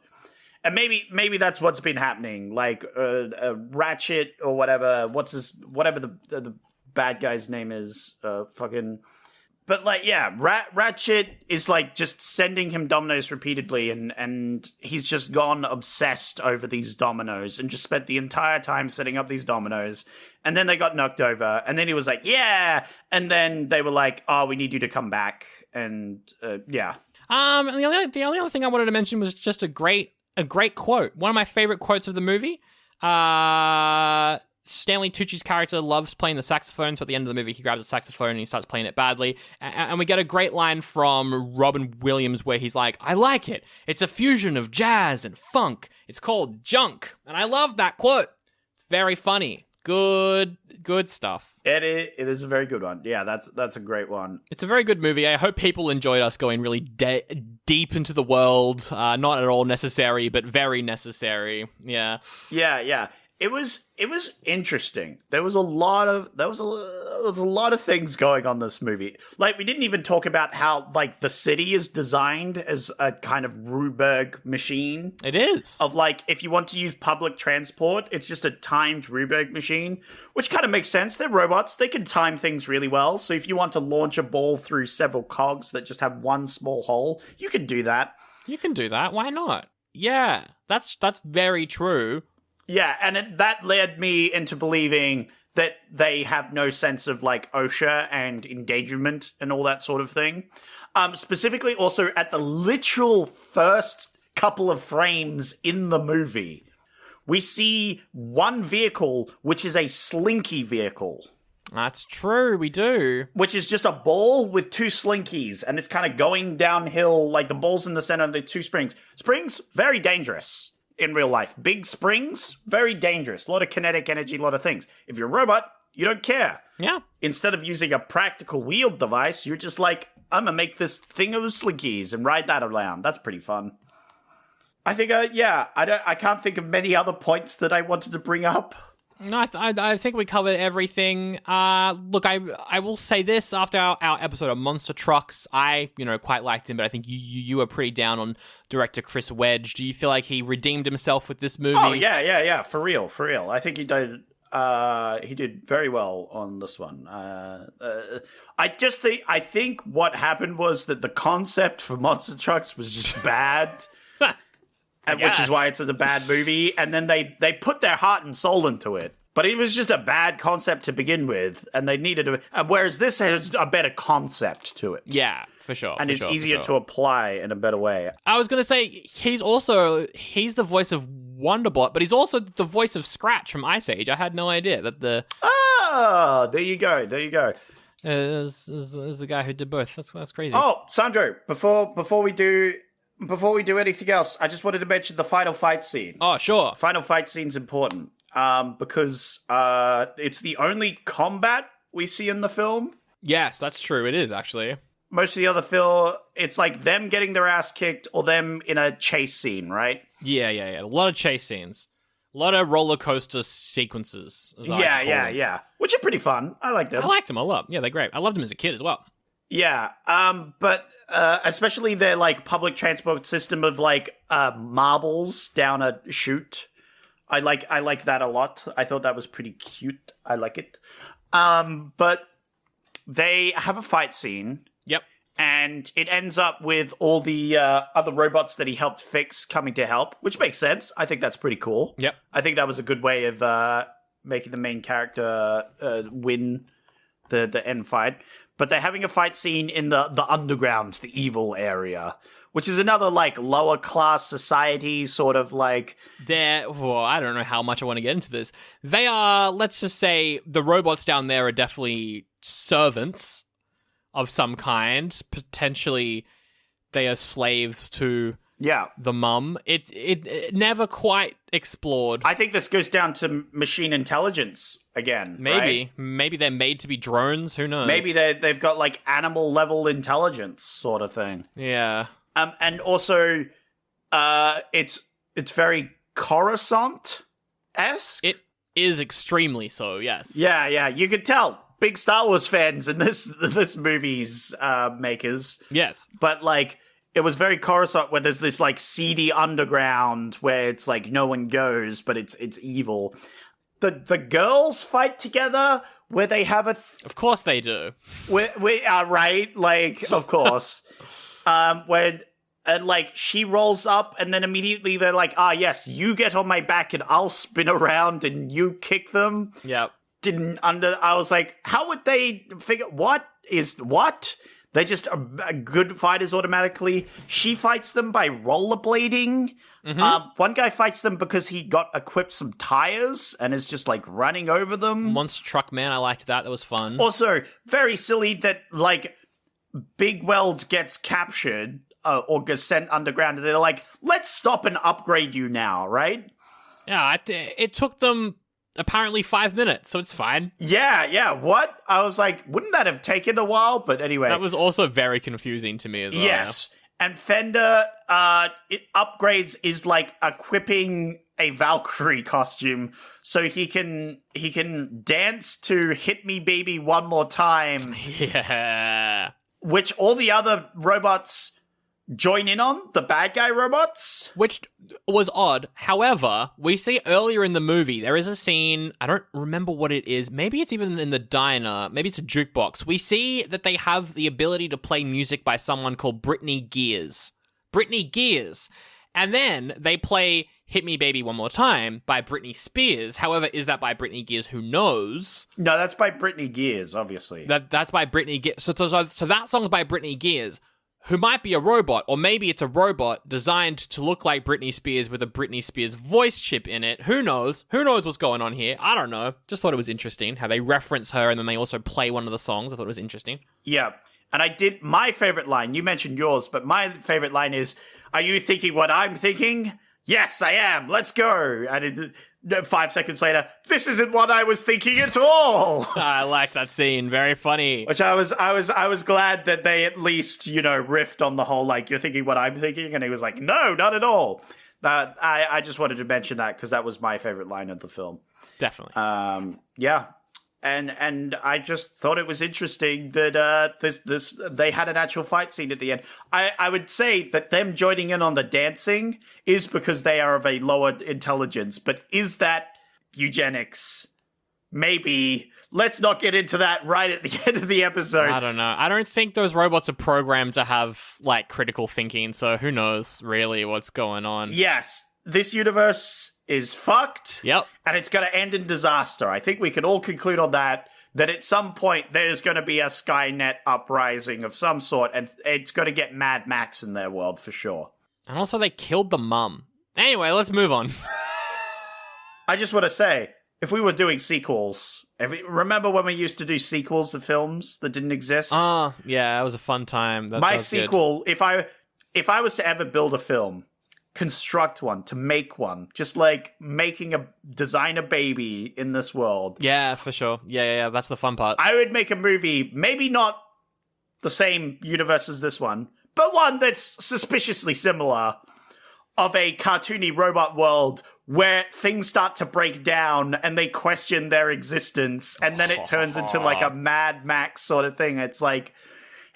And maybe that's what's been happening. Like, Ratchet or whatever. Whatever the bad guy's name is. But, like, yeah, Ratchet is, like, just sending him dominoes repeatedly, and he's just gone obsessed over these dominoes and just spent the entire time setting up these dominoes. And then they got knocked over, and then he was like, yeah! And then they were like, oh, we need you to come back, and, yeah. And the only other thing I wanted to mention was just a great quote. One of my favorite quotes of the movie. Stanley Tucci's character loves playing the saxophone, so at the end of the movie, he grabs a saxophone and he starts playing it badly. And we get a great line from Robin Williams where he's like, I like it. It's a fusion of jazz and funk. It's called junk. And I love that quote. It's very funny. Good stuff. It is a very good one. Yeah, that's a great one. It's a very good movie. I hope people enjoyed us going really deep into the world. Not at all necessary, but very necessary. Yeah. Yeah. It was interesting. There was a lot of things going on this movie. Like, we didn't even talk about how, like, the city is designed as a kind of Rubberg machine. It is. Of, like, if you want to use public transport, it's just a timed Rubberg machine, which kind of makes sense. They're robots. They can time things really well. So if you want to launch a ball through several cogs that just have one small hole, you can do that. You can do that. Why not? Yeah, that's very true. Yeah, and that led me into believing that they have no sense of, like, OSHA and engagement and all that sort of thing. Specifically, also, at the literal first couple of frames in the movie, we see one vehicle, which is a slinky vehicle. That's true, we do. Which is just a ball with two slinkies, and it's kind of going downhill, like the ball's in the center of the two springs. Springs, very dangerous. In real life. Big springs, very dangerous. A lot of kinetic energy, a lot of things. If you're a robot, you don't care. Yeah. Instead of using a practical wheeled device, you're just like, I'm gonna make this thing of slinkies and ride that around. That's pretty fun. I think, I can't think of many other points that I wanted to bring up. No, I think we covered everything. Look, I will say this, after our episode of Monster Trucks, I, quite liked him, but I think you were pretty down on director Chris Wedge. Do you feel like he redeemed himself with this movie? Oh, yeah, for real. I think he did very well on this one. I think what happened was that the concept for Monster Trucks was just bad. Which is why it's a bad movie, and then they put their heart and soul into it. But it was just a bad concept to begin with, and they needed whereas this has a better concept to it. Yeah, for sure. And it's easier to apply in a better way. I was going to say, he's the voice of Wonderbot, but he's also the voice of Scratch from Ice Age. I had no idea that Oh, there you go. Is the guy who did both. That's crazy. Oh, Sandro, before we do anything else, I just wanted to mention the final fight scene. Oh, sure. Final fight scene's important because it's the only combat we see in the film. Yes, that's true. It is, actually. Most of the other film, it's like them getting their ass kicked or them in a chase scene, right? Yeah. A lot of chase scenes. A lot of roller coaster sequences. Yeah. Which are pretty fun. I liked them. I liked them a lot. Yeah, they're great. I loved them as a kid as well. Yeah, but especially their, like, public transport system of, like, marbles down a chute. I like that a lot. I thought that was pretty cute. I like it. But they have a fight scene. Yep. And it ends up with all the other robots that he helped fix coming to help, which makes sense. I think that's pretty cool. Yep. I think that was a good way of making the main character win the end fight. But they're having a fight scene in the underground, the evil area, which is another, like, lower class society sort of, like... I don't know how much I want to get into this. They are, let's just say, the robots down there are definitely servants of some kind, potentially they are slaves to Yeah. the mum. It never quite explored. I think this goes down to machine intelligence again. Maybe. Right? Maybe they're made to be drones. Who knows? Maybe they've got like animal level intelligence sort of thing. Yeah. And also, it's very Coruscant-esque. It is extremely so, yes. Yeah, you could tell. Big Star Wars fans and this movie's makers. Yes. But like, it was very Coruscant, where there's this like seedy underground where it's like no one goes, but it's evil. The girls fight together where they have of course they do. we are right, like of course. When like she rolls up and then immediately they're like, yes, you get on my back and I'll spin around and you kick them. Yep. I was like, how would they figure what? They're just good fighters automatically. She fights them by rollerblading. Mm-hmm. One guy fights them because he got equipped some tires and is just like running over them. Monster Truck Man, I liked that. That was fun. Also, very silly that like Big Weld gets captured or gets sent underground, and they're like, let's stop and upgrade you now, right? Yeah, it took them apparently 5 minutes, so it's fine. Yeah, what? I was like, wouldn't that have taken a while? But anyway. That was also very confusing to me as well. Yes, and Fender upgrades is like equipping a Valkyrie costume so he can dance to Hit Me Baby One More Time. Yeah. Which all the other robots join in on, the bad guy robots. Which was odd. However, we see earlier in the movie, there is a scene, I don't remember what it is, maybe it's even in the diner, maybe it's a jukebox. We see that they have the ability to play music by someone called Britney Gears. Britney Gears. And then they play Hit Me Baby One More Time by Britney Spears. However, is that by Britney Gears? Who knows? No, that's by Britney Gears, obviously. That's by Britney Gears. So that song's by Britney Gears, who might be a robot, or maybe it's a robot designed to look like Britney Spears with a Britney Spears voice chip in it. Who knows? Who knows what's going on here? I don't know. Just thought it was interesting how they reference her and then they also play one of the songs. I thought it was interesting. Yeah. And my favorite line, you mentioned yours, but my favorite line is, are you thinking what I'm thinking? Yes, I am. Let's go. And 5 seconds later, this isn't what I was thinking at all. I like that scene. Very funny. Which I was glad that they at least, riffed on the whole, like, you're thinking what I'm thinking. And he was like, no, not at all. I just wanted to mention that because that was my favorite line of the film. Definitely. Yeah. And I just thought it was interesting that they had an actual fight scene at the end. I would say that them joining in on the dancing is because they are of a lower intelligence, but is that eugenics? Maybe. Let's not get into that right at the end of the episode. I don't know. I don't think those robots are programmed to have, like, critical thinking, so who knows really what's going on. Yes, this universe is fucked. Yep. And it's going to end in disaster. I think we can all conclude on that at some point there's going to be a Skynet uprising of some sort, and it's going to get Mad Max in their world for sure. And also they killed the mum. Anyway, let's move on. I just want to say, if we were doing sequels, remember when we used to do sequels to films that didn't exist? Yeah, that was a fun time. My sequel, good. If I was to ever build a film, construct one, to make one, just like design a baby in this world. Yeah, for sure. Yeah, that's the fun part. I would make a movie, maybe not the same universe as this one, but one that's suspiciously similar, of a cartoony robot world where things start to break down and they question their existence, and then it turns into like a Mad Max sort of thing. It's like,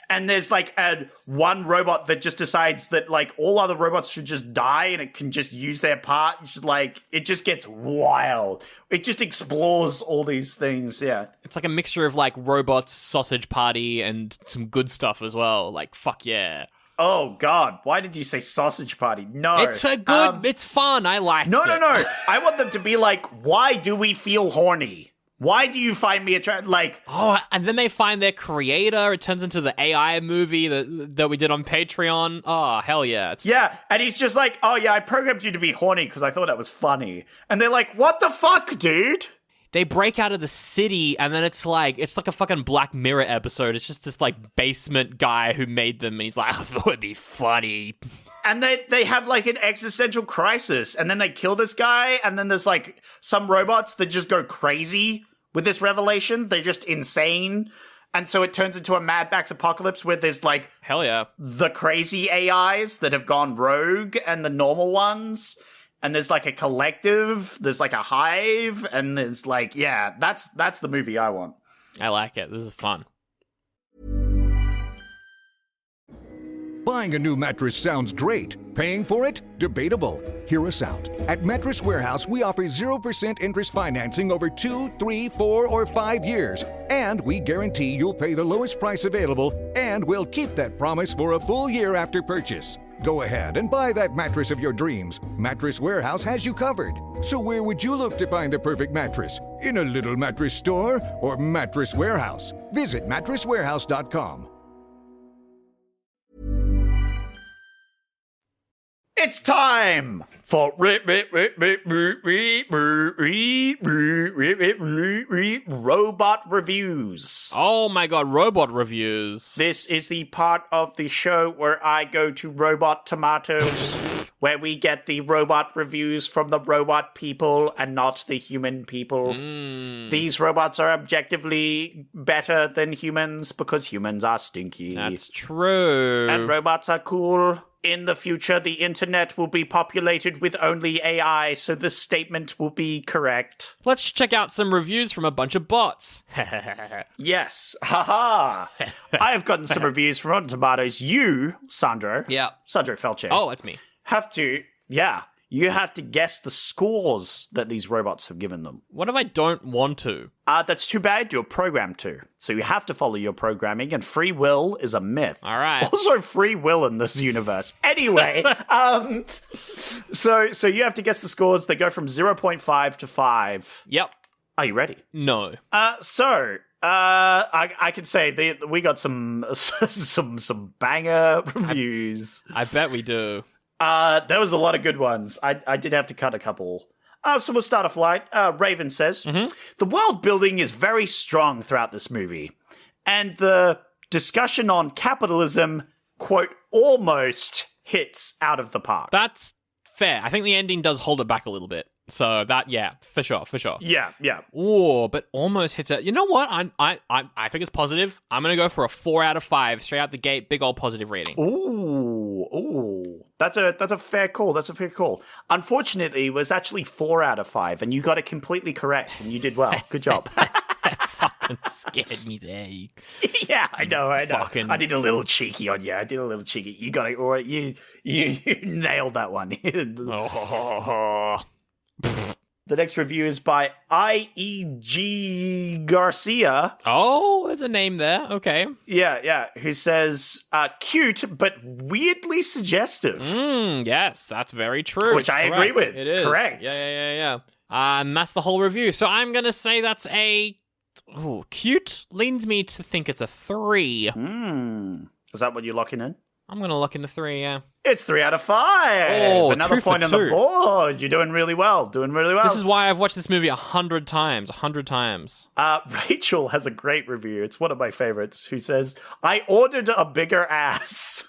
and there's like one robot that just decides that like all other robots should just die and it can just use their part. It's just like, it just gets wild. It just explores all these things. Yeah. It's like a mixture of like robots, sausage party, and some good stuff as well. Like, fuck yeah. Oh God! Why did you say sausage party? No, it's a good. It's fun. I like. No. I want them to be like, why do we feel horny? Why do you find me attractive? Like, and then they find their creator. It turns into the AI movie that we did on Patreon. Oh, hell yeah! Yeah, and he's just like, oh yeah, I programmed you to be horny because I thought that was funny. And they're like, what the fuck, dude? they break out of the city, and then it's like a fucking Black Mirror episode. It's just this like basement guy who made them, and he's like, I thought it'd be funny. And they have like an existential crisis, and then they kill this guy, and then there's like some robots that just go crazy with this revelation. They're just insane. And so it turns into a Mad Max apocalypse where there's like, hell yeah, the crazy AIs that have gone rogue and the normal ones. And there's like a collective, there's like a hive, and there's like, yeah, that's the movie I want. I like it. This is fun. Buying a new mattress sounds great. Paying for it? Debatable. Hear us out. At Mattress Warehouse, we offer 0% interest financing over 2, 3, 4, or 5 years. And we guarantee you'll pay the lowest price available, and we'll keep that promise for a full year after purchase. Go ahead and buy that mattress of your dreams. Mattress Warehouse has you covered. So where would you look to find the perfect mattress? In a little mattress store or Mattress Warehouse? Visit mattresswarehouse.com. It's time for robot reviews. Oh my god, robot reviews. This is the part of the show where I go to Robot Tomatoes, where we get the robot reviews from the robot people and not the human people. These robots are objectively better than humans because humans are stinky. That's true. And robots are cool. In the future, the internet will be populated with only AI, so this statement will be correct. Let's check out some reviews from a bunch of bots. Yes. Haha. I have gotten some reviews from Rotten Tomatoes. You, Sandro. Yeah. Sandro Felche. Oh, it's me. You have to guess the scores that these robots have given them. What if I don't want to? That's too bad. You're programmed to. So you have to follow your programming, and free will is a myth. All right. Also, free will in this universe. Anyway, so you have to guess the scores. They go from 0.5 to 5. Yep. Are you ready? No. I can say we got some banger reviews. I bet we do. There was a lot of good ones. I did have to cut a couple. So we'll start off light. Raven says, the world building is very strong throughout this movie. And the discussion on capitalism, quote, almost hits out of the park. That's fair. I think the ending does hold it back a little bit. So that, yeah, for sure. Yeah. Oh, but almost hits it. You know what? I think it's positive. I'm gonna go for a 4 out of 5 straight out the gate. Big old positive rating. Ooh. That's a fair call. Unfortunately, it was actually 4 out of 5, and you got it completely correct, and you did well. Good job. Fucking scared me there. Yeah, I know. Fucking... I did a little cheeky on you. You got it. All right. You nailed that one. The next review is by IEG Garcia. Oh, there's a name there. Okay. Yeah. Who says, cute, but weirdly suggestive. Yes, that's very true. Which I agree with. It is. Correct. Yeah. And that's the whole review. So I'm going to say that's a... Oh, cute leads me to think it's a 3. Is that what you're locking in? I'm going to lock in the 3, yeah. It's 3 out of 5. Oh, another 2 point for on the 2. board. You're doing really well. This is why I've watched this movie 100 times. 100 times. Rachel has a great review. It's one of my favorites, who says, I ordered a bigger ass.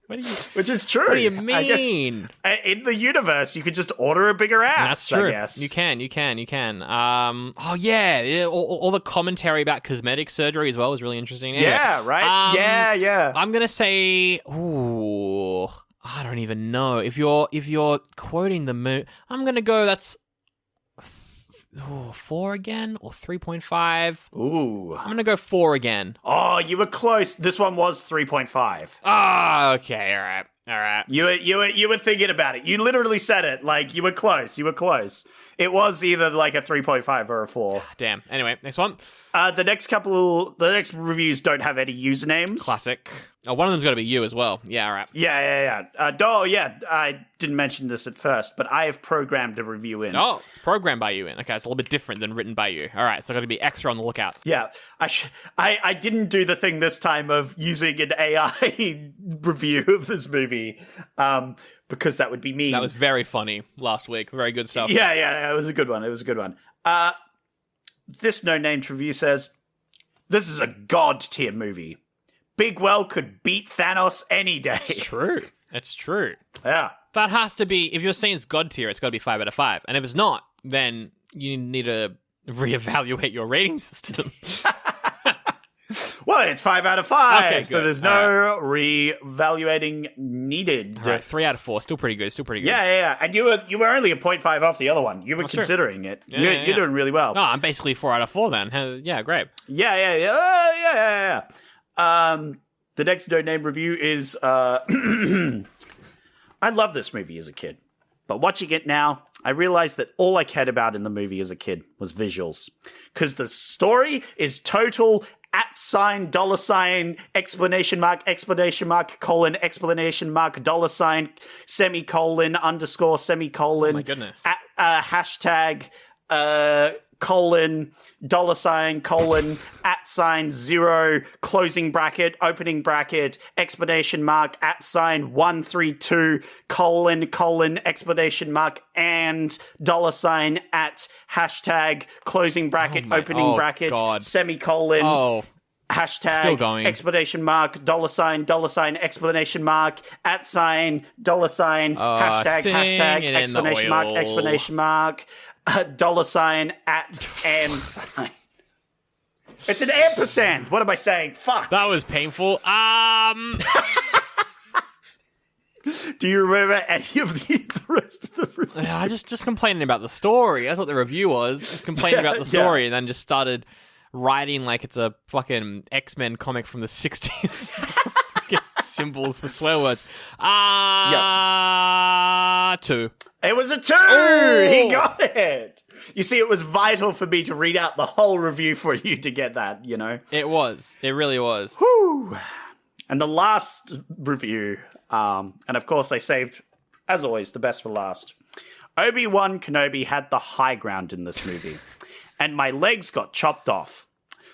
Which is true. What do you mean? I guess, in the universe, you could just order a bigger ass. That's true. I guess. You can. Oh yeah. All the commentary about cosmetic surgery as well was really interesting. Anyway, yeah. Right. Yeah. I'm gonna say. Ooh. I don't even know if you're quoting the movie. I'm gonna go. That's 4 again or 3.5. Ooh. I'm gonna go 4 again. Oh, you were close. This one was 3.5. Ah, okay, all right. You were thinking about it. You literally said it. Like, you were close. It was either like a 3.5 or a 4. Damn. Anyway, next one. The next reviews don't have any usernames. Classic. Oh, one of them's got to be you as well. Yeah, all right. Yeah. I didn't mention this at first, but I have programmed a review in. Oh, it's programmed by you in. Okay, it's a little bit different than written by you. All right, so I've got to be extra on the lookout. Yeah, I didn't do the thing this time of using an AI review of this movie. movie, because that would be mean. That was very funny last week. Very good stuff. Yeah, it was a good one. This no-named review says, this is a god-tier movie. Bigwell could beat Thanos any day. It's true. Yeah. That has to be, if you're saying it's god tier, it's got to be 5 out of 5. And if it's not, then you need to reevaluate your rating system. Well, it's 5 out of 5, okay, so there's no reevaluating needed. All right, 3 out of 4, still pretty good. Yeah. And you were only a 0.5 off the other one. You were considering it. You're doing really well. No, I'm basically 4 out of 4 then. Yeah, great. Yeah. The next no-name review is, I love this movie as a kid, but watching it now, I realized that all I cared about in the movie as a kid was visuals. Because the story is total @ $, explanation mark, colon, explanation mark, $, semicolon, underscore, semicolon. Oh my goodness. Hashtag, colon, $, colon, @ 0, closing bracket, opening bracket, explanation mark, @ 132, colon, explanation mark, and $, at hashtag, closing bracket, opening bracket, semicolon, hashtag, still going. explanation mark, $, explanation mark, @ $, hashtag, explanation mark, explanation mark, $, at and sign. It's an ampersand. What am I saying? Fuck. That was painful. Do you remember any of the rest of the review? I just complaining about the story. That's what the review was. Just complaining about the story, and then just started writing like it's a fucking X-Men comic from the 60s. Symbols for swear words. 2. It was a 2. Ooh. He got it. You see, it was vital for me to read out the whole review for you to get that, you know? It was. It really was. Whew. And the last review, and of course I saved, as always, the best for last. Obi-Wan Kenobi had the high ground in this movie, and my legs got chopped off.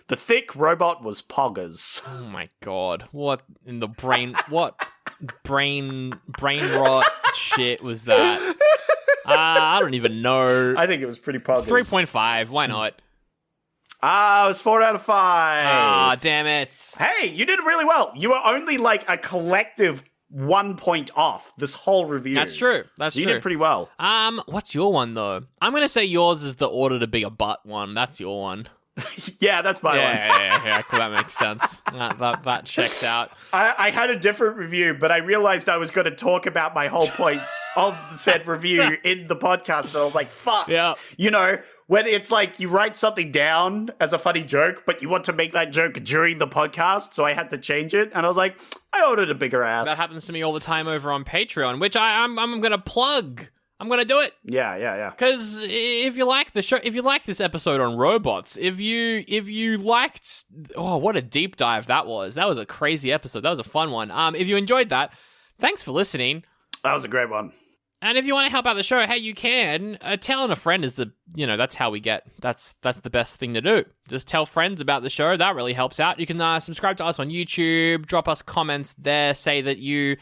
The thick robot was poggers. Oh my god. What in the brain... What brain rot shit was that? I don't even know. I think it was pretty poggers. 3.5. Why not? It was 4 out of 5. Damn it. Hey, you did really well. You were only like a collective 1 point off this whole review. That's true. You did pretty well. What's your one though? I'm gonna say yours is the order to be a butt one. That's your one. Yeah, that's my one. Yeah, cool. That makes sense. That checks out. I had a different review, but I realized I was going to talk about my whole points of said review in the podcast, and I was like, fuck. Yeah. You know, when it's like you write something down as a funny joke, but you want to make that joke during the podcast, so I had to change it, and I was like, I ordered a bigger ass. That happens to me all the time over on Patreon, which I'm going to plug. I'm going to do it. Yeah. Because if you like the show, if you like this episode on robots, if you liked, what a deep dive that was. That was a crazy episode. That was a fun one. If you enjoyed that, thanks for listening. That was a great one. And if you want to help out the show, hey, you can. Telling a friend is that's how we get. That's the best thing to do. Just tell friends about the show. That really helps out. You can subscribe to us on YouTube, drop us comments there, say that you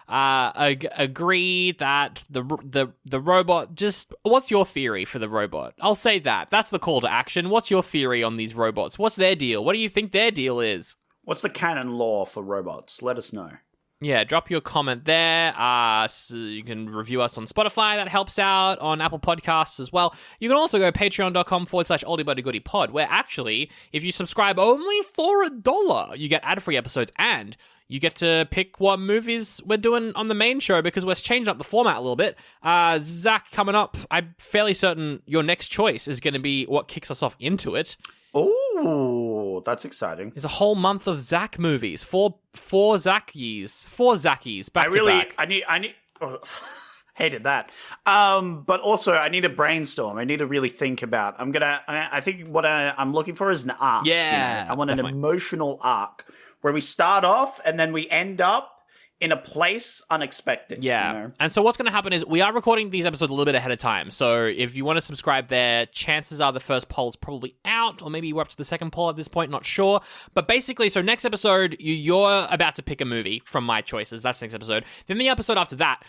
agree that the robot, just what's your theory for the robot? I'll say that. That's the call to action. What's your theory on these robots? What's their deal? What do you think their deal is? What's the canon law for robots? Let us know. Yeah, drop your comment there. So you can review us on Spotify. That helps out. On Apple Podcasts as well. You can also go patreon.com/oldie-but-a-goodie-pod, where actually, if you subscribe only for $1, you get ad-free episodes, and you get to pick what movies we're doing on the main show, because we're changing up the format a little bit. Zach, coming up, I'm fairly certain your next choice is going to be what kicks us off into it. Oh, that's exciting. There's a whole month of Zach movies. Four Zackies back to back. I need hated that. But also I need a brainstorm. I need to really think about. I think what I'm looking for is an arc. Yeah. You know? I want an emotional arc where we start off and then we end up in a place unexpected. Yeah. You know? And so what's going to happen is we are recording these episodes a little bit ahead of time. So if you want to subscribe there, chances are the first poll's probably out, or maybe we're up to the second poll at this point, not sure. But basically, so next episode, you're about to pick a movie from my choices. That's next episode. Then the episode after that,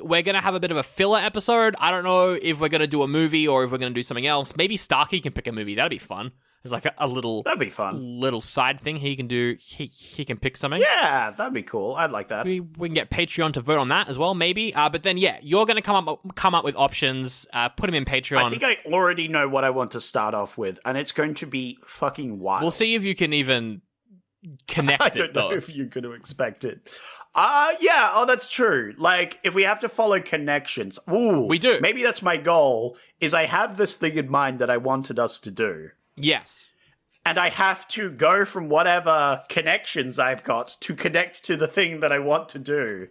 we're going to have a bit of a filler episode. I don't know if we're going to do a movie or if we're going to do something else. Maybe Starkey can pick a movie. That'd be fun. It's like a little... That'd be fun. Little side thing he can do. He can pick something. Yeah, that'd be cool. I'd like that. We can get Patreon to vote on that as well, maybe. But then, yeah, you're going to come up with options. Put them in Patreon. I think I already know what I want to start off with, and it's going to be fucking wild. We'll see if you can even connect I it, don't know though. if you're going to expect it. Yeah, that's true. Like, if we have to follow connections, We do. Maybe that's my goal, is I have this thing in mind that I wanted us to do. Yes. And I have to go from whatever connections I've got to connect to the thing that I want to do.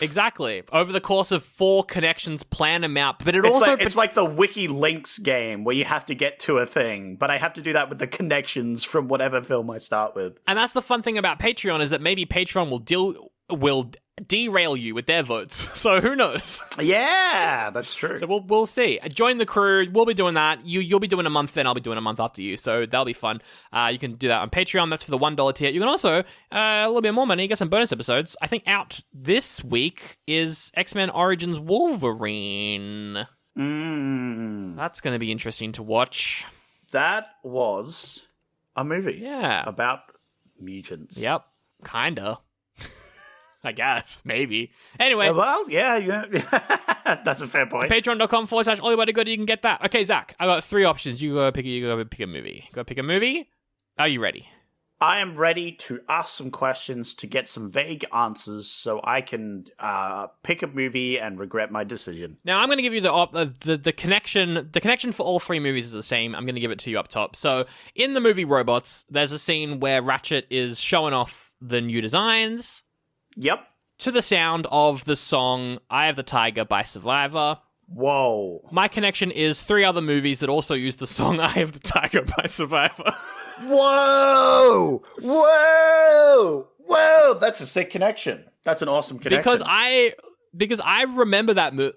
Exactly. Over the course of 4 connections, plan them out. But It's like the Wiki Links game where you have to get to a thing, but I have to do that with the connections from whatever film I start with. And that's the fun thing about Patreon, is that maybe Patreon will derail you with their votes. So who knows? Yeah, that's true. So we'll see. Join the crew. We'll be doing that. You'll be doing a month, then I'll be doing a month after you. So that'll be fun. You can do that on Patreon. That's for the $1 tier. You can also, a little bit more money, get some bonus episodes. I think out this week is X-Men Origins Wolverine. That's going to be interesting to watch. That was a movie. Yeah. About mutants. Yep. Kinda. I guess. Maybe. Anyway. Well, yeah. That's a fair point. Patreon.com/Oldie, you can get that. Okay, Zach, I got 3 options. You go pick a movie. Go pick a movie. Are you ready? I am ready to ask some questions to get some vague answers so I can pick a movie and regret my decision. Now, I'm going to give you the connection. The connection for all 3 movies is the same. I'm going to give it to you up top. So, in the movie Robots, there's a scene where Ratchet is showing off the new designs. Yep. To the sound of the song Eye of the Tiger by Survivor. Whoa. My connection is 3 other movies that also use the song Eye of the Tiger by Survivor. Whoa! That's a sick connection. That's an awesome connection. Because I remember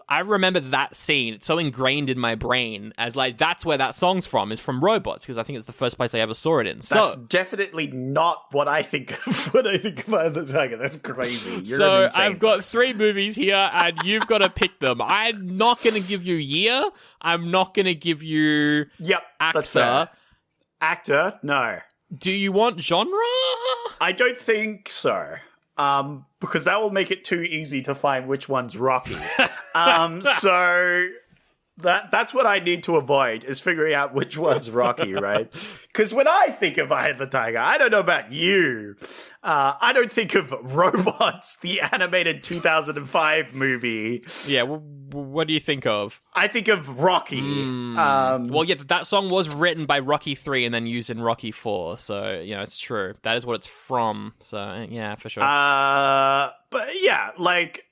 I remember that scene. It's so ingrained in my brain as like that's where that song's from. Is from Robots, because I think it's the first place I ever saw it in. That's definitely not what I think of when I think of Eye of the Tiger. That's crazy. So I've got 3 movies here, and you've got to pick them. I'm not going to give you year. I'm not going to give you actor. That's fair. Actor, no. Do you want genre? I don't think so. Because that will make it too easy to find which one's Rocky. So that's what I need to avoid, is figuring out which one's Rocky, right? Because when I think of Eye of the Tiger, I don't know about you. I don't think of Robots, the animated 2005 movie. Yeah, what do you think of? I think of Rocky. Well, yeah, that song was written by Rocky 3 and then used in Rocky 4. So, it's true. That is what it's from. So, yeah, for sure. But yeah, like...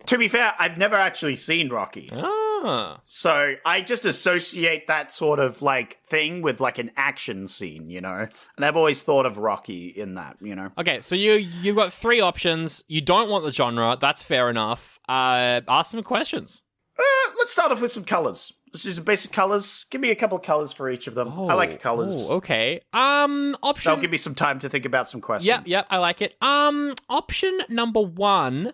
to be fair, I've never actually seen Rocky. So I just associate that sort of like thing with like an action scene, And I've always thought of Rocky in that, Okay, so you've got 3 options. You don't want the genre. That's fair enough. Ask some questions. Let's start off with some colors. Let's do some basic colors. Give me a couple of colors for each of them. I like colors. Okay. Option. That'll give me some time to think about some questions. Yep, I like it. Option number 1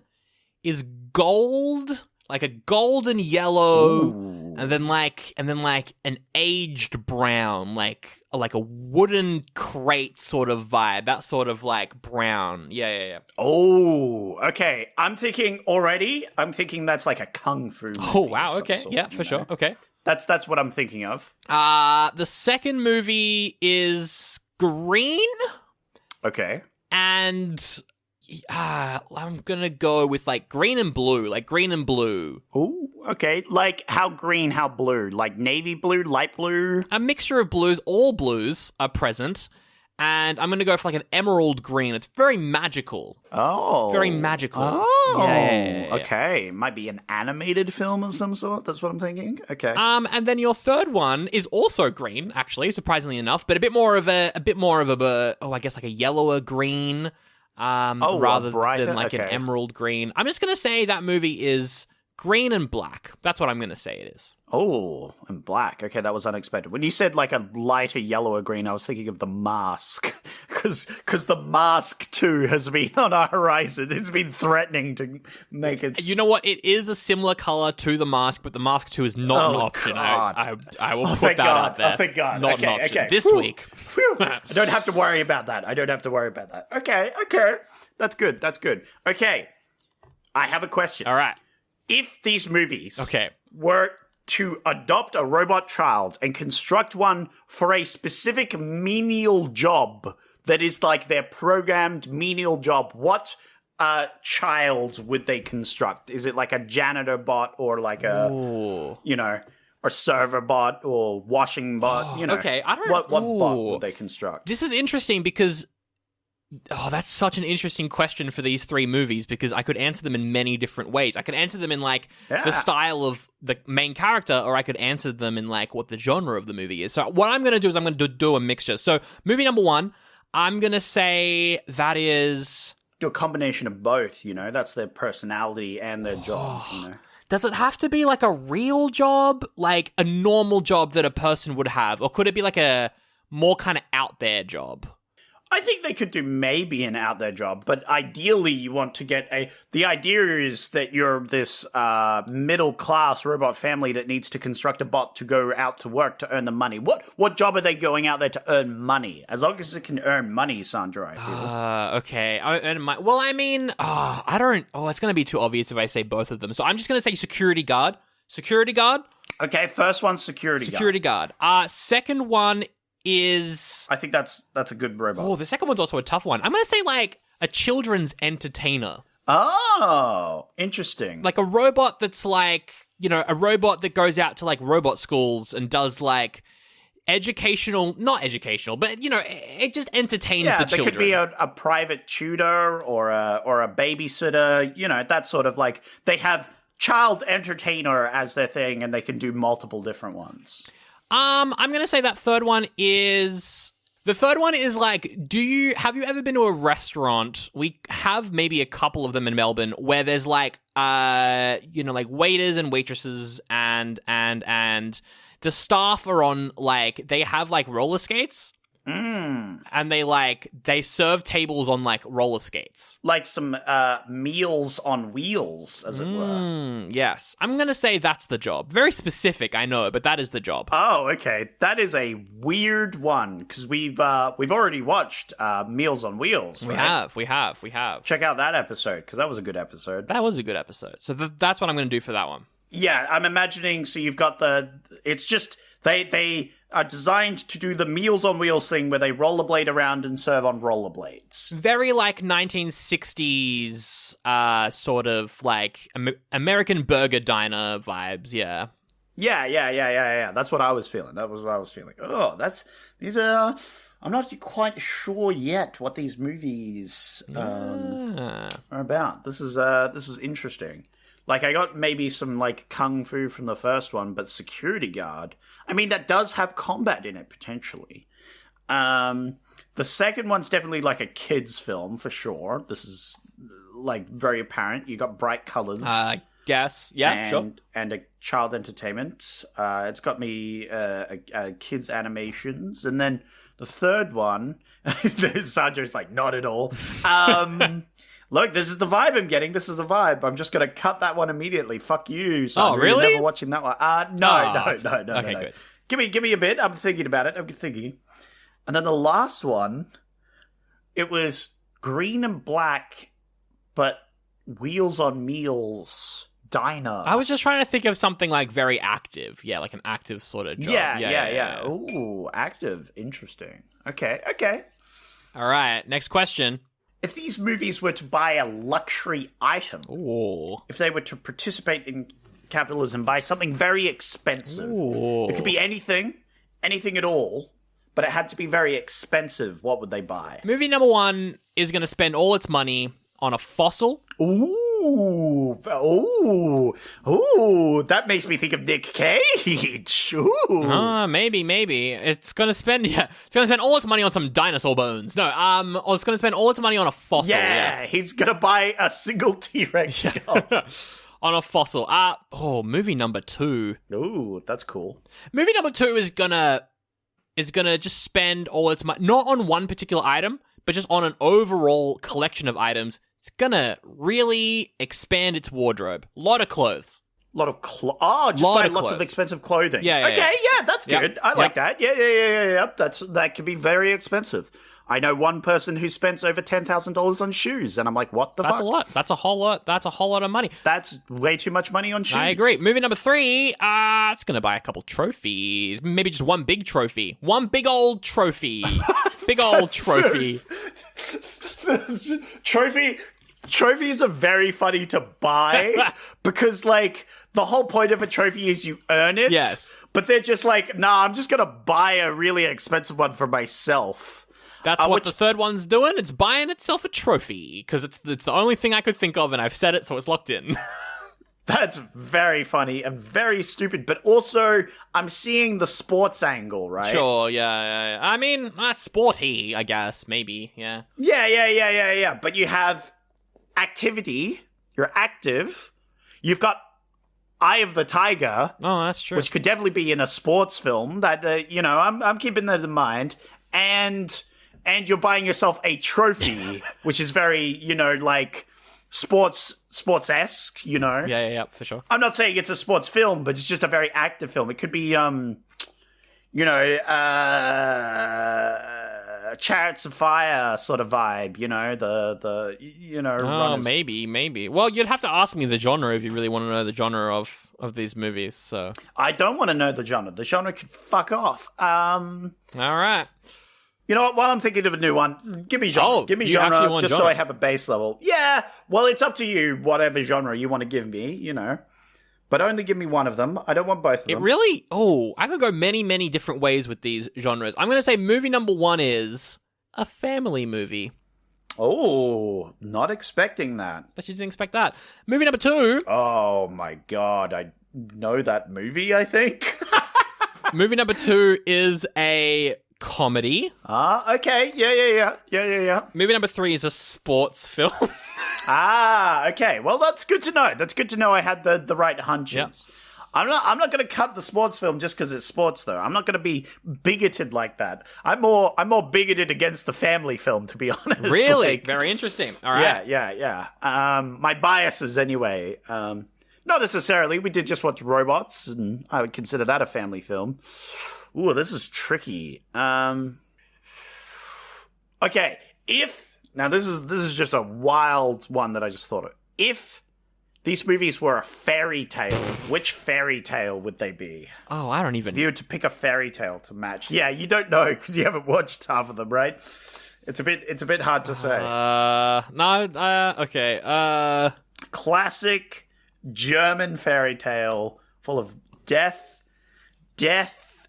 is gold, like a golden yellow, and then like an aged brown, like a wooden crate sort of vibe. That sort of like brown. Yeah. Oh, okay. I'm thinking that's like a kung fu movie. Oh wow. Okay. Yeah, for sure. Okay. That's what I'm thinking of. The second movie is green. Okay. And I'm gonna go with like green and blue. Ooh, okay. Like how green, how blue? Like navy blue, light blue? A mixture of blues. All blues are present. And I'm gonna go for like an emerald green. It's very magical. Oh. Very magical. Oh. Yeah. Okay. Might be an animated film of some sort. That's what I'm thinking. Okay. And then your third one is also green, actually, surprisingly enough, but a bit more of a I guess like a yellower green. rather brighter? than like an Okay. emerald green. I'm just gonna say that movie is green and black. That's what I'm gonna say it is. Oh, and black. Okay, that was unexpected. When you said like a lighter yellow or green, I was thinking of The Mask. Because The Mask 2 has been on our horizon. It's been threatening to make it... You know what? It is a similar color to The Mask, but The Mask 2 is not an option. God. I will put that out there. Oh, thank God. Not Okay, an option. okay. This Whew. week. Whew. I don't have to worry about that. Okay. That's good. Okay. I have a question. All right. If these movies Okay. were to adopt a robot child and construct one for a specific menial job that is like their programmed menial job, what child would they construct? Is it like a janitor bot or like a, or server bot or washing bot? okay, I don't- What bot would they construct? This is interesting because that's such an interesting question for these three movies because I could answer them in many different ways. I could answer them in like the style of the main character, or I could answer them in like what the genre of the movie is. So what I'm going to do is I'm going to do a mixture. So movie number one, I'm going to say that is... Do a combination of both, that's their personality and their job, Does it have to be like a real job? Like a normal job that a person would have? Or could it be like a more kind of out there job? I think they could do maybe an out there job, but ideally you want to get the idea is that you're this middle class robot family that needs to construct a bot to go out to work to earn the money. What job are they going out there to earn money? As long as it can earn money, Sandra, I feel. Okay. I don't... Oh, it's going to be too obvious if I say both of them. So I'm just going to say security guard. Security guard? Okay, first one's security guard. Second one is... I think that's a good robot. Oh, the second one's also a tough one. I'm going to say, like, a children's entertainer. Oh, interesting. Like a robot that's like, a robot that goes out to, like, robot schools and does, like, not educational, but, it just entertains the children. They could be a private tutor or a babysitter, that sort of, like, they have child entertainer as their thing and they can do multiple different ones. I'm gonna say that third one is like, have you ever been to a restaurant? We have maybe a couple of them in Melbourne where there's like, like waiters and waitresses and the staff are on like, they have like roller skates. And they serve tables on like roller skates. Like some meals on wheels, as it were. Yes. I'm going to say that's the job. Very specific, I know, but that is the job. Oh, okay. That is a weird one, because we've already watched Meals on Wheels, right? We have. Check out that episode, because that was a good episode. That was a good episode. So that's what I'm going to do for that one. Yeah, I'm imagining, so you've got it's just, they are designed to do the Meals on Wheels thing where they rollerblade around and serve on rollerblades. Very like 1960s sort of like American burger diner vibes, yeah. Yeah. That's what I was feeling. That was what I was feeling. Oh, these are... I'm not quite sure yet what these movies are about. This was interesting. Like, I got maybe some, like, kung fu from the first one, but security guard... I mean, that does have combat in it, potentially. The second one's definitely, like, a kid's film, for sure. This is, like, very apparent. You got bright colors. Guess. Yeah, sure. And a child entertainment. It's got me kids' animations. And then the third one... Sanjo's like, not at all. Look, this is the vibe I'm getting. This is the vibe. I'm just going to cut that one immediately. Fuck you, Sandra. Oh, really? You're never watching that one. No. Okay, no. good. Give me a bit. I'm thinking about it. I'm thinking. And then the last one, it was green and black, but Wheels on Meals diner. I was just trying to think of something like very active. Yeah, like an active sort of job. Yeah. Ooh, active. Interesting. Okay. All right, next question. If these movies were to buy a luxury item, if they were to participate in capitalism, buy something very expensive, it could be anything at all, but it had to be very expensive, what would they buy? Movie number one is going to spend all its money on a fossil. Ooh, that makes me think of Nick Cage. Ooh. Maybe. It's gonna spend all its money on some dinosaur bones. No, or it's gonna spend all its money on a fossil. Yeah, he's gonna buy a single T-Rex skull. On a fossil. Movie number 2. Ooh, that's cool. Movie number 2 is gonna just spend all its money, not on one particular item, but just on an overall collection of items. It's gonna really expand its wardrobe. A lot of clothes. Buy lots of expensive clothing. Yeah. That's good. I like that. Yeah. That can be very expensive. I know one person who spends over $10,000 on shoes, and I'm like, what the fuck? That's a lot. That's a whole lot of money. That's way too much money on shoes. I agree. Movie number 3, it's going to buy a couple trophies. Maybe just one big trophy. One big old trophy. Big old trophy. Trophies are very funny to buy because, like, the whole point of a trophy is you earn it. Yes. But they're just like, nah, I'm just going to buy a really expensive one for myself. That's what the third one's doing. It's buying itself a trophy because it's the only thing I could think of, and I've said it, so it's locked in. That's very funny and very stupid, but also I'm seeing the sports angle, right? Sure, yeah. I mean, sporty, I guess, maybe, yeah. Yeah. But you have activity. You're active. You've got Eye of the Tiger. Oh, that's true. Which could definitely be in a sports film. That I'm keeping that in mind, and you're buying yourself a trophy, which is very, like sports-esque, Yeah, for sure. I'm not saying it's a sports film, but it's just a very active film. It could be, Chariots of Fire sort of vibe, runners. Maybe. Well, you'd have to ask me the genre if you really want to know the genre of these movies, so. I don't want to know the genre. The genre could fuck off. All right. You know what? While I'm thinking of a new one, give me genre. Give me genre, just so I have a base level. Yeah, well, it's up to you, whatever genre you want to give me, But only give me one of them. I don't want both of them. It really... I could go many, many different ways with these genres. I'm going to say movie number 1 is a family movie. Oh, not expecting that. But you didn't expect that. Movie number 2... Oh, my God. I know that movie, I think. Movie number 2 is a comedy. Okay. Yeah. Movie number 3 is a sports film. Okay. Well, that's good to know. That's good to know I had the right hunches. Yep. I'm not going to cut the sports film just because it's sports, though. I'm not going to be bigoted like that. I'm more bigoted against the family film, to be honest. Really? Very interesting. All right. Yeah. My biases, anyway. Not necessarily. We did just watch Robots, and I would consider that a family film. Ooh, this is tricky. Okay, now this is just a wild one that I just thought of. If these movies were a fairy tale, which fairy tale would they be? Oh, I don't even. If you were to pick a fairy tale to match, yeah, you don't know because you haven't watched half of them, right? It's a bit hard to say. Okay. Classic German fairy tale full of death,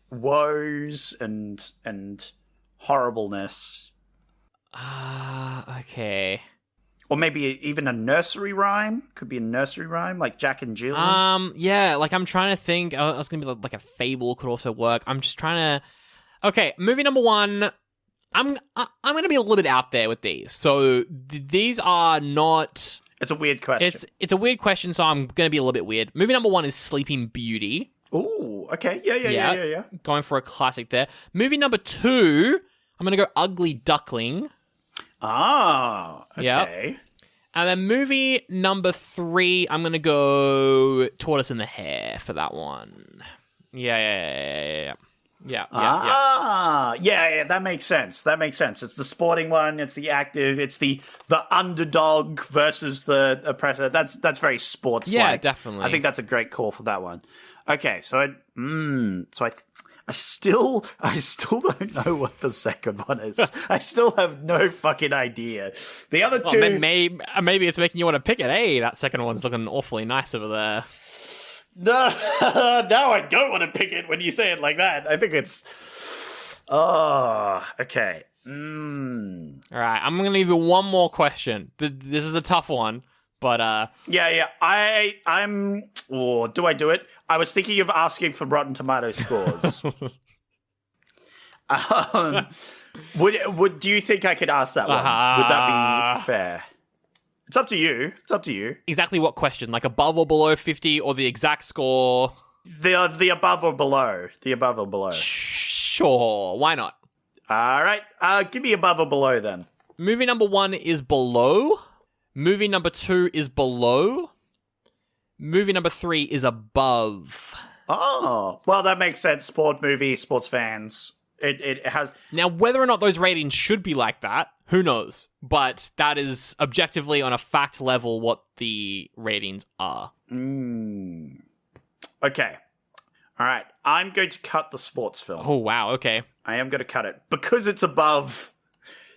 woes, and horribleness. Okay. Or maybe even a nursery rhyme. Could be a nursery rhyme, like Jack and Jill. Yeah, like I'm trying to think. I was gonna be like a fable could also work. I'm just trying to. Okay, movie number 1. I'm gonna be a little bit out there with these. So these are not. It's a weird question. It's a weird question, so I'm gonna be a little bit weird. Movie number 1 is Sleeping Beauty. Ooh, okay, yeah. Going for a classic there. Movie number 2, I'm gonna go Ugly Duckling. Ah, okay. Yep. And then movie number 3, I'm gonna go Tortoise in the Hare for that one. Yeah. Yeah. That makes sense. It's the sporting one. It's the active. It's the underdog versus the oppressor. That's very sports. Yeah, definitely. I think that's a great call for that one. Okay, so I still don't know what the second one is. I still have no fucking idea. The other two... Maybe it's making you want to pick it. Hey, that second one's looking awfully nice over there. No, I don't want to pick it when you say it like that. I think it's... Oh, okay. All right, I'm going to give you one more question. This is a tough one, but... Yeah. Do I do it? I was thinking of asking for Rotten Tomato scores. Do you think I could ask that one? Would that be fair? It's up to you. Exactly what question? Like above or below 50 or the exact score? The above or below. The above or below. Sure, why not? All right. Give me above or below then. Movie number 1 is below. Movie number 2 is below. Movie number 3 is above. Oh, well, that makes sense. Sport movie, sports fans. It has... Now, whether or not those ratings should be like that, who knows? But that is objectively on a fact level what the ratings are. Okay. All right. I'm going to cut the sports film. Oh, wow. Okay. I am going to cut it because it's above.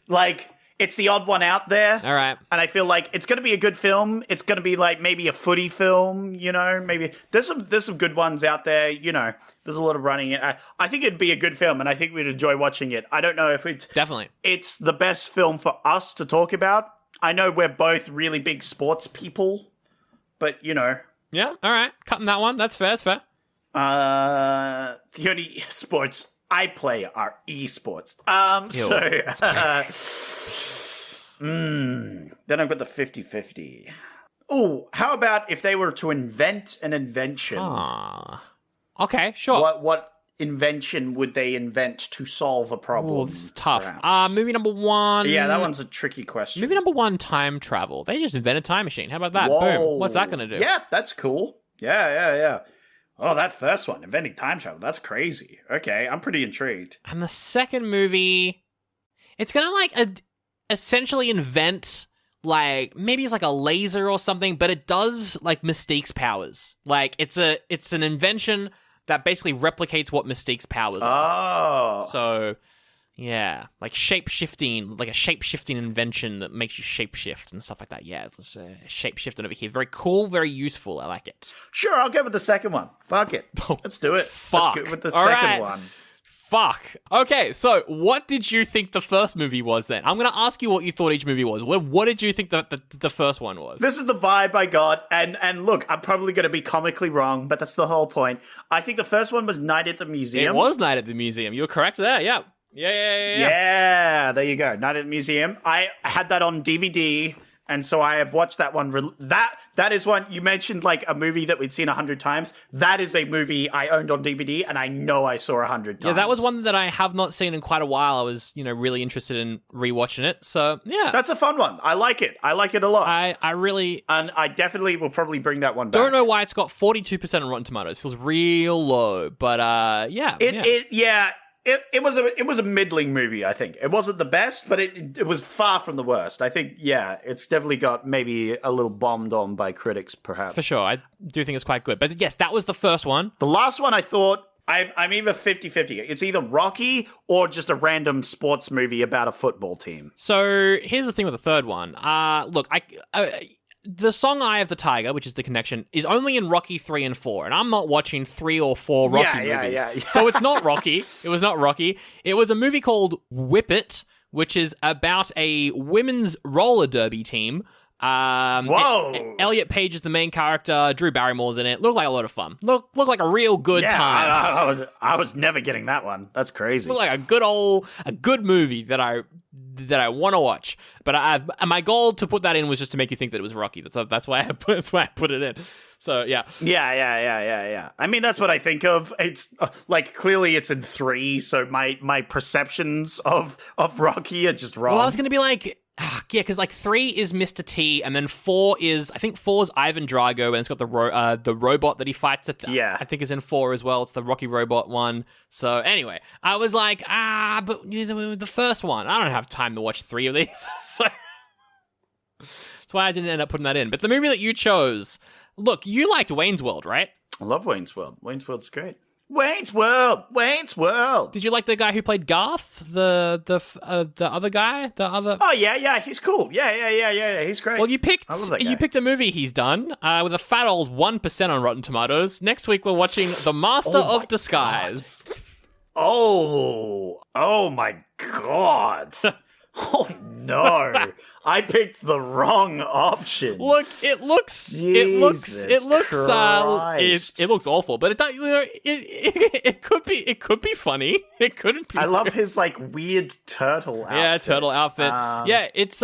Like, it's the odd one out there. All right. And I feel like it's going to be a good film. It's going to be like maybe a footy film, you know, maybe there's some good ones out there, you know, there's a lot of running. I think it'd be a good film and I think we'd enjoy watching it. I don't know if it's the best film for us to talk about. I know we're both really big sports people, but you know. Yeah. All right. Cutting that one. That's fair. That's fair. The only sports I play are esports. Then I've got the 50-50. Oh, how about if they were to invent an invention? Okay, sure. What invention would they invent to solve a problem? Oh, this is tough. Movie number 1. Yeah, that one's a tricky question. Movie number 1, time travel. They just invented a time machine. How about that? Whoa. Boom. What's that going to do? Yeah, that's cool. Yeah. Oh, that first one, inventing time travel. That's crazy. Okay, I'm pretty intrigued. And the second movie, it's going to like essentially invent like maybe it's like a laser or something, but it does like Mystique's powers. Like it's an invention that basically replicates what Mystique's powers are. So yeah, like shape-shifting, like a shape-shifting invention that makes you shape-shift and stuff like that. Yeah, it's shape-shifting over here. Very cool, very useful. I like it. Sure, I'll go with the second one. Fuck it. Let's do it. Fuck. Let's go with the second one. Fuck. Okay, so what did you think the first movie was then? I'm going to ask you what you thought each movie was. What did you think the first one was? This is the vibe I got, and look, I'm probably going to be comically wrong, but that's the whole point. I think the first one was Night at the Museum. It was Night at the Museum. You were correct there, yeah. Yeah, there you go. Night at the Museum. I had that on DVD, and so I have watched that one. That is one, you mentioned like a movie that we'd seen 100 times. That is a movie I owned on DVD, and I know I saw 100 times. Yeah, that was one that I have not seen in quite a while. I was, really interested in rewatching it. So, yeah. That's a fun one. I like it. I like it a lot. I really... And I definitely will probably bring that one back. Don't know why it's got 42% on Rotten Tomatoes. Feels real low, but yeah. It was a middling movie, I think. It wasn't the best, but it was far from the worst. I think, it's definitely got maybe a little bombed on by critics, perhaps. For sure. I do think it's quite good. But yes, that was the first one. The last one I thought, I'm either 50-50. It's either Rocky or just a random sports movie about a football team. So here's the thing with the third one. Look, the song Eye of the Tiger, which is the connection, is only in Rocky 3 and 4, and I'm not watching 3 or 4 Rocky movies. Yeah. So it's not Rocky. It was not Rocky. It was a movie called Whip It, which is about a women's roller derby team. Whoa! Elliot Page is the main character. Drew Barrymore's in it. Looked like a lot of fun. Looked like a real good time. I was never getting that one. That's crazy. Looked like a good movie that I want to watch. But my goal to put that in was just to make you think that it was Rocky. That's why I put it in. So yeah. Yeah. I mean, that's what I think of. It's like clearly it's in 3, so my perceptions of Rocky are just wrong. Well, I was gonna be like. Yeah, because like 3 is Mr. T, and then 4 is Ivan Drago, and it's got the robot that he fights at. I think is in 4 as well. It's the Rocky robot one. So anyway, I was like, but the first one, I don't have time to watch 3 of these. So that's why I didn't end up putting that in. But the movie that you chose, look, you liked Wayne's World, right? I love Wayne's World. Wayne's World's great. Wayne's World. Did you like the guy who played Garth? The other guy? The other? Oh yeah, he's cool. Yeah, he's great. Well, you picked a movie he's done with a fat old 1% on Rotten Tomatoes. Next week we're watching The Master of Disguise. Oh my god. Oh no. I picked the wrong option. Look, it looks awful, but it could be funny. It couldn't be. I love his like weird turtle outfit. Yeah, turtle outfit. It's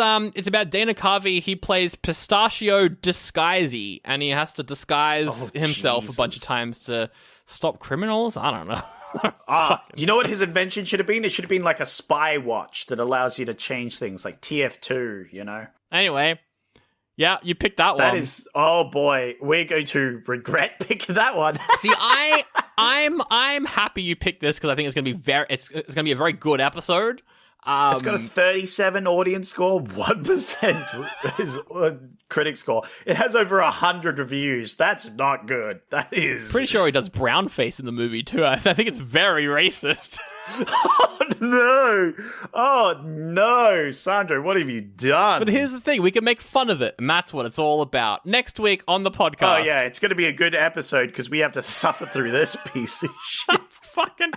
about Dana Carvey. He plays Pistachio Disguisey, and he has to disguise himself a bunch of times to stop criminals. I don't know. You know what his invention should have been? It should have been like a spy watch that allows you to change things, like TF2, you know? Anyway, yeah, you picked that one. That is, oh boy, we're going to regret picking that one. See, I'm happy you picked this because I think it's gonna be a very good episode. It's got a 37 audience score, 1% is critic score. It has over 100 reviews. That's not good. That is... Pretty sure he does brownface in the movie, too. I think it's very racist. Oh, no. Sandro, what have you done? But here's the thing. We can make fun of it, and that's what it's all about. Next week on the podcast. Oh, yeah. It's going to be a good episode because we have to suffer through this piece of shit. Fucking...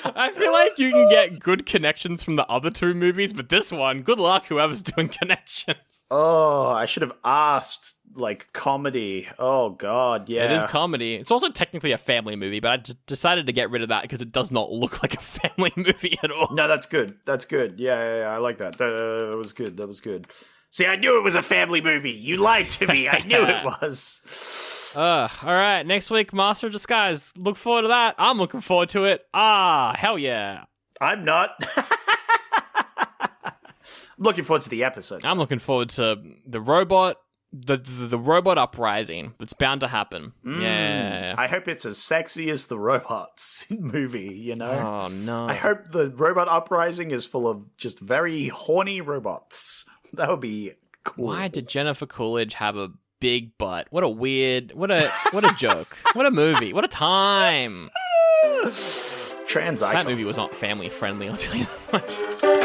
I feel like you can get good connections from the other two movies, but this one, good luck whoever's doing connections. Oh, I should have asked, like, comedy. Oh, God, yeah. It is comedy. It's also technically a family movie, but I decided to get rid of that because it does not look like a family movie at all. No, that's good. That's good. Yeah, I like that. That was good. That was good. See, I knew it was a family movie. You lied to me. I knew it was. All right. Next week, Master of Disguise. Look forward to that. I'm looking forward to it. Hell yeah. I'm not. I'm looking forward to the episode. I'm looking forward to the robot, the robot uprising that's bound to happen. Yeah. I hope it's as sexy as the robots movie, you know? Oh, no. I hope the robot uprising is full of just very horny robots. That would be cool. Why did Jennifer Coolidge have a big butt? What a joke. What a movie. What a time. Trans icon. That movie was not family friendly, I'll tell you that much.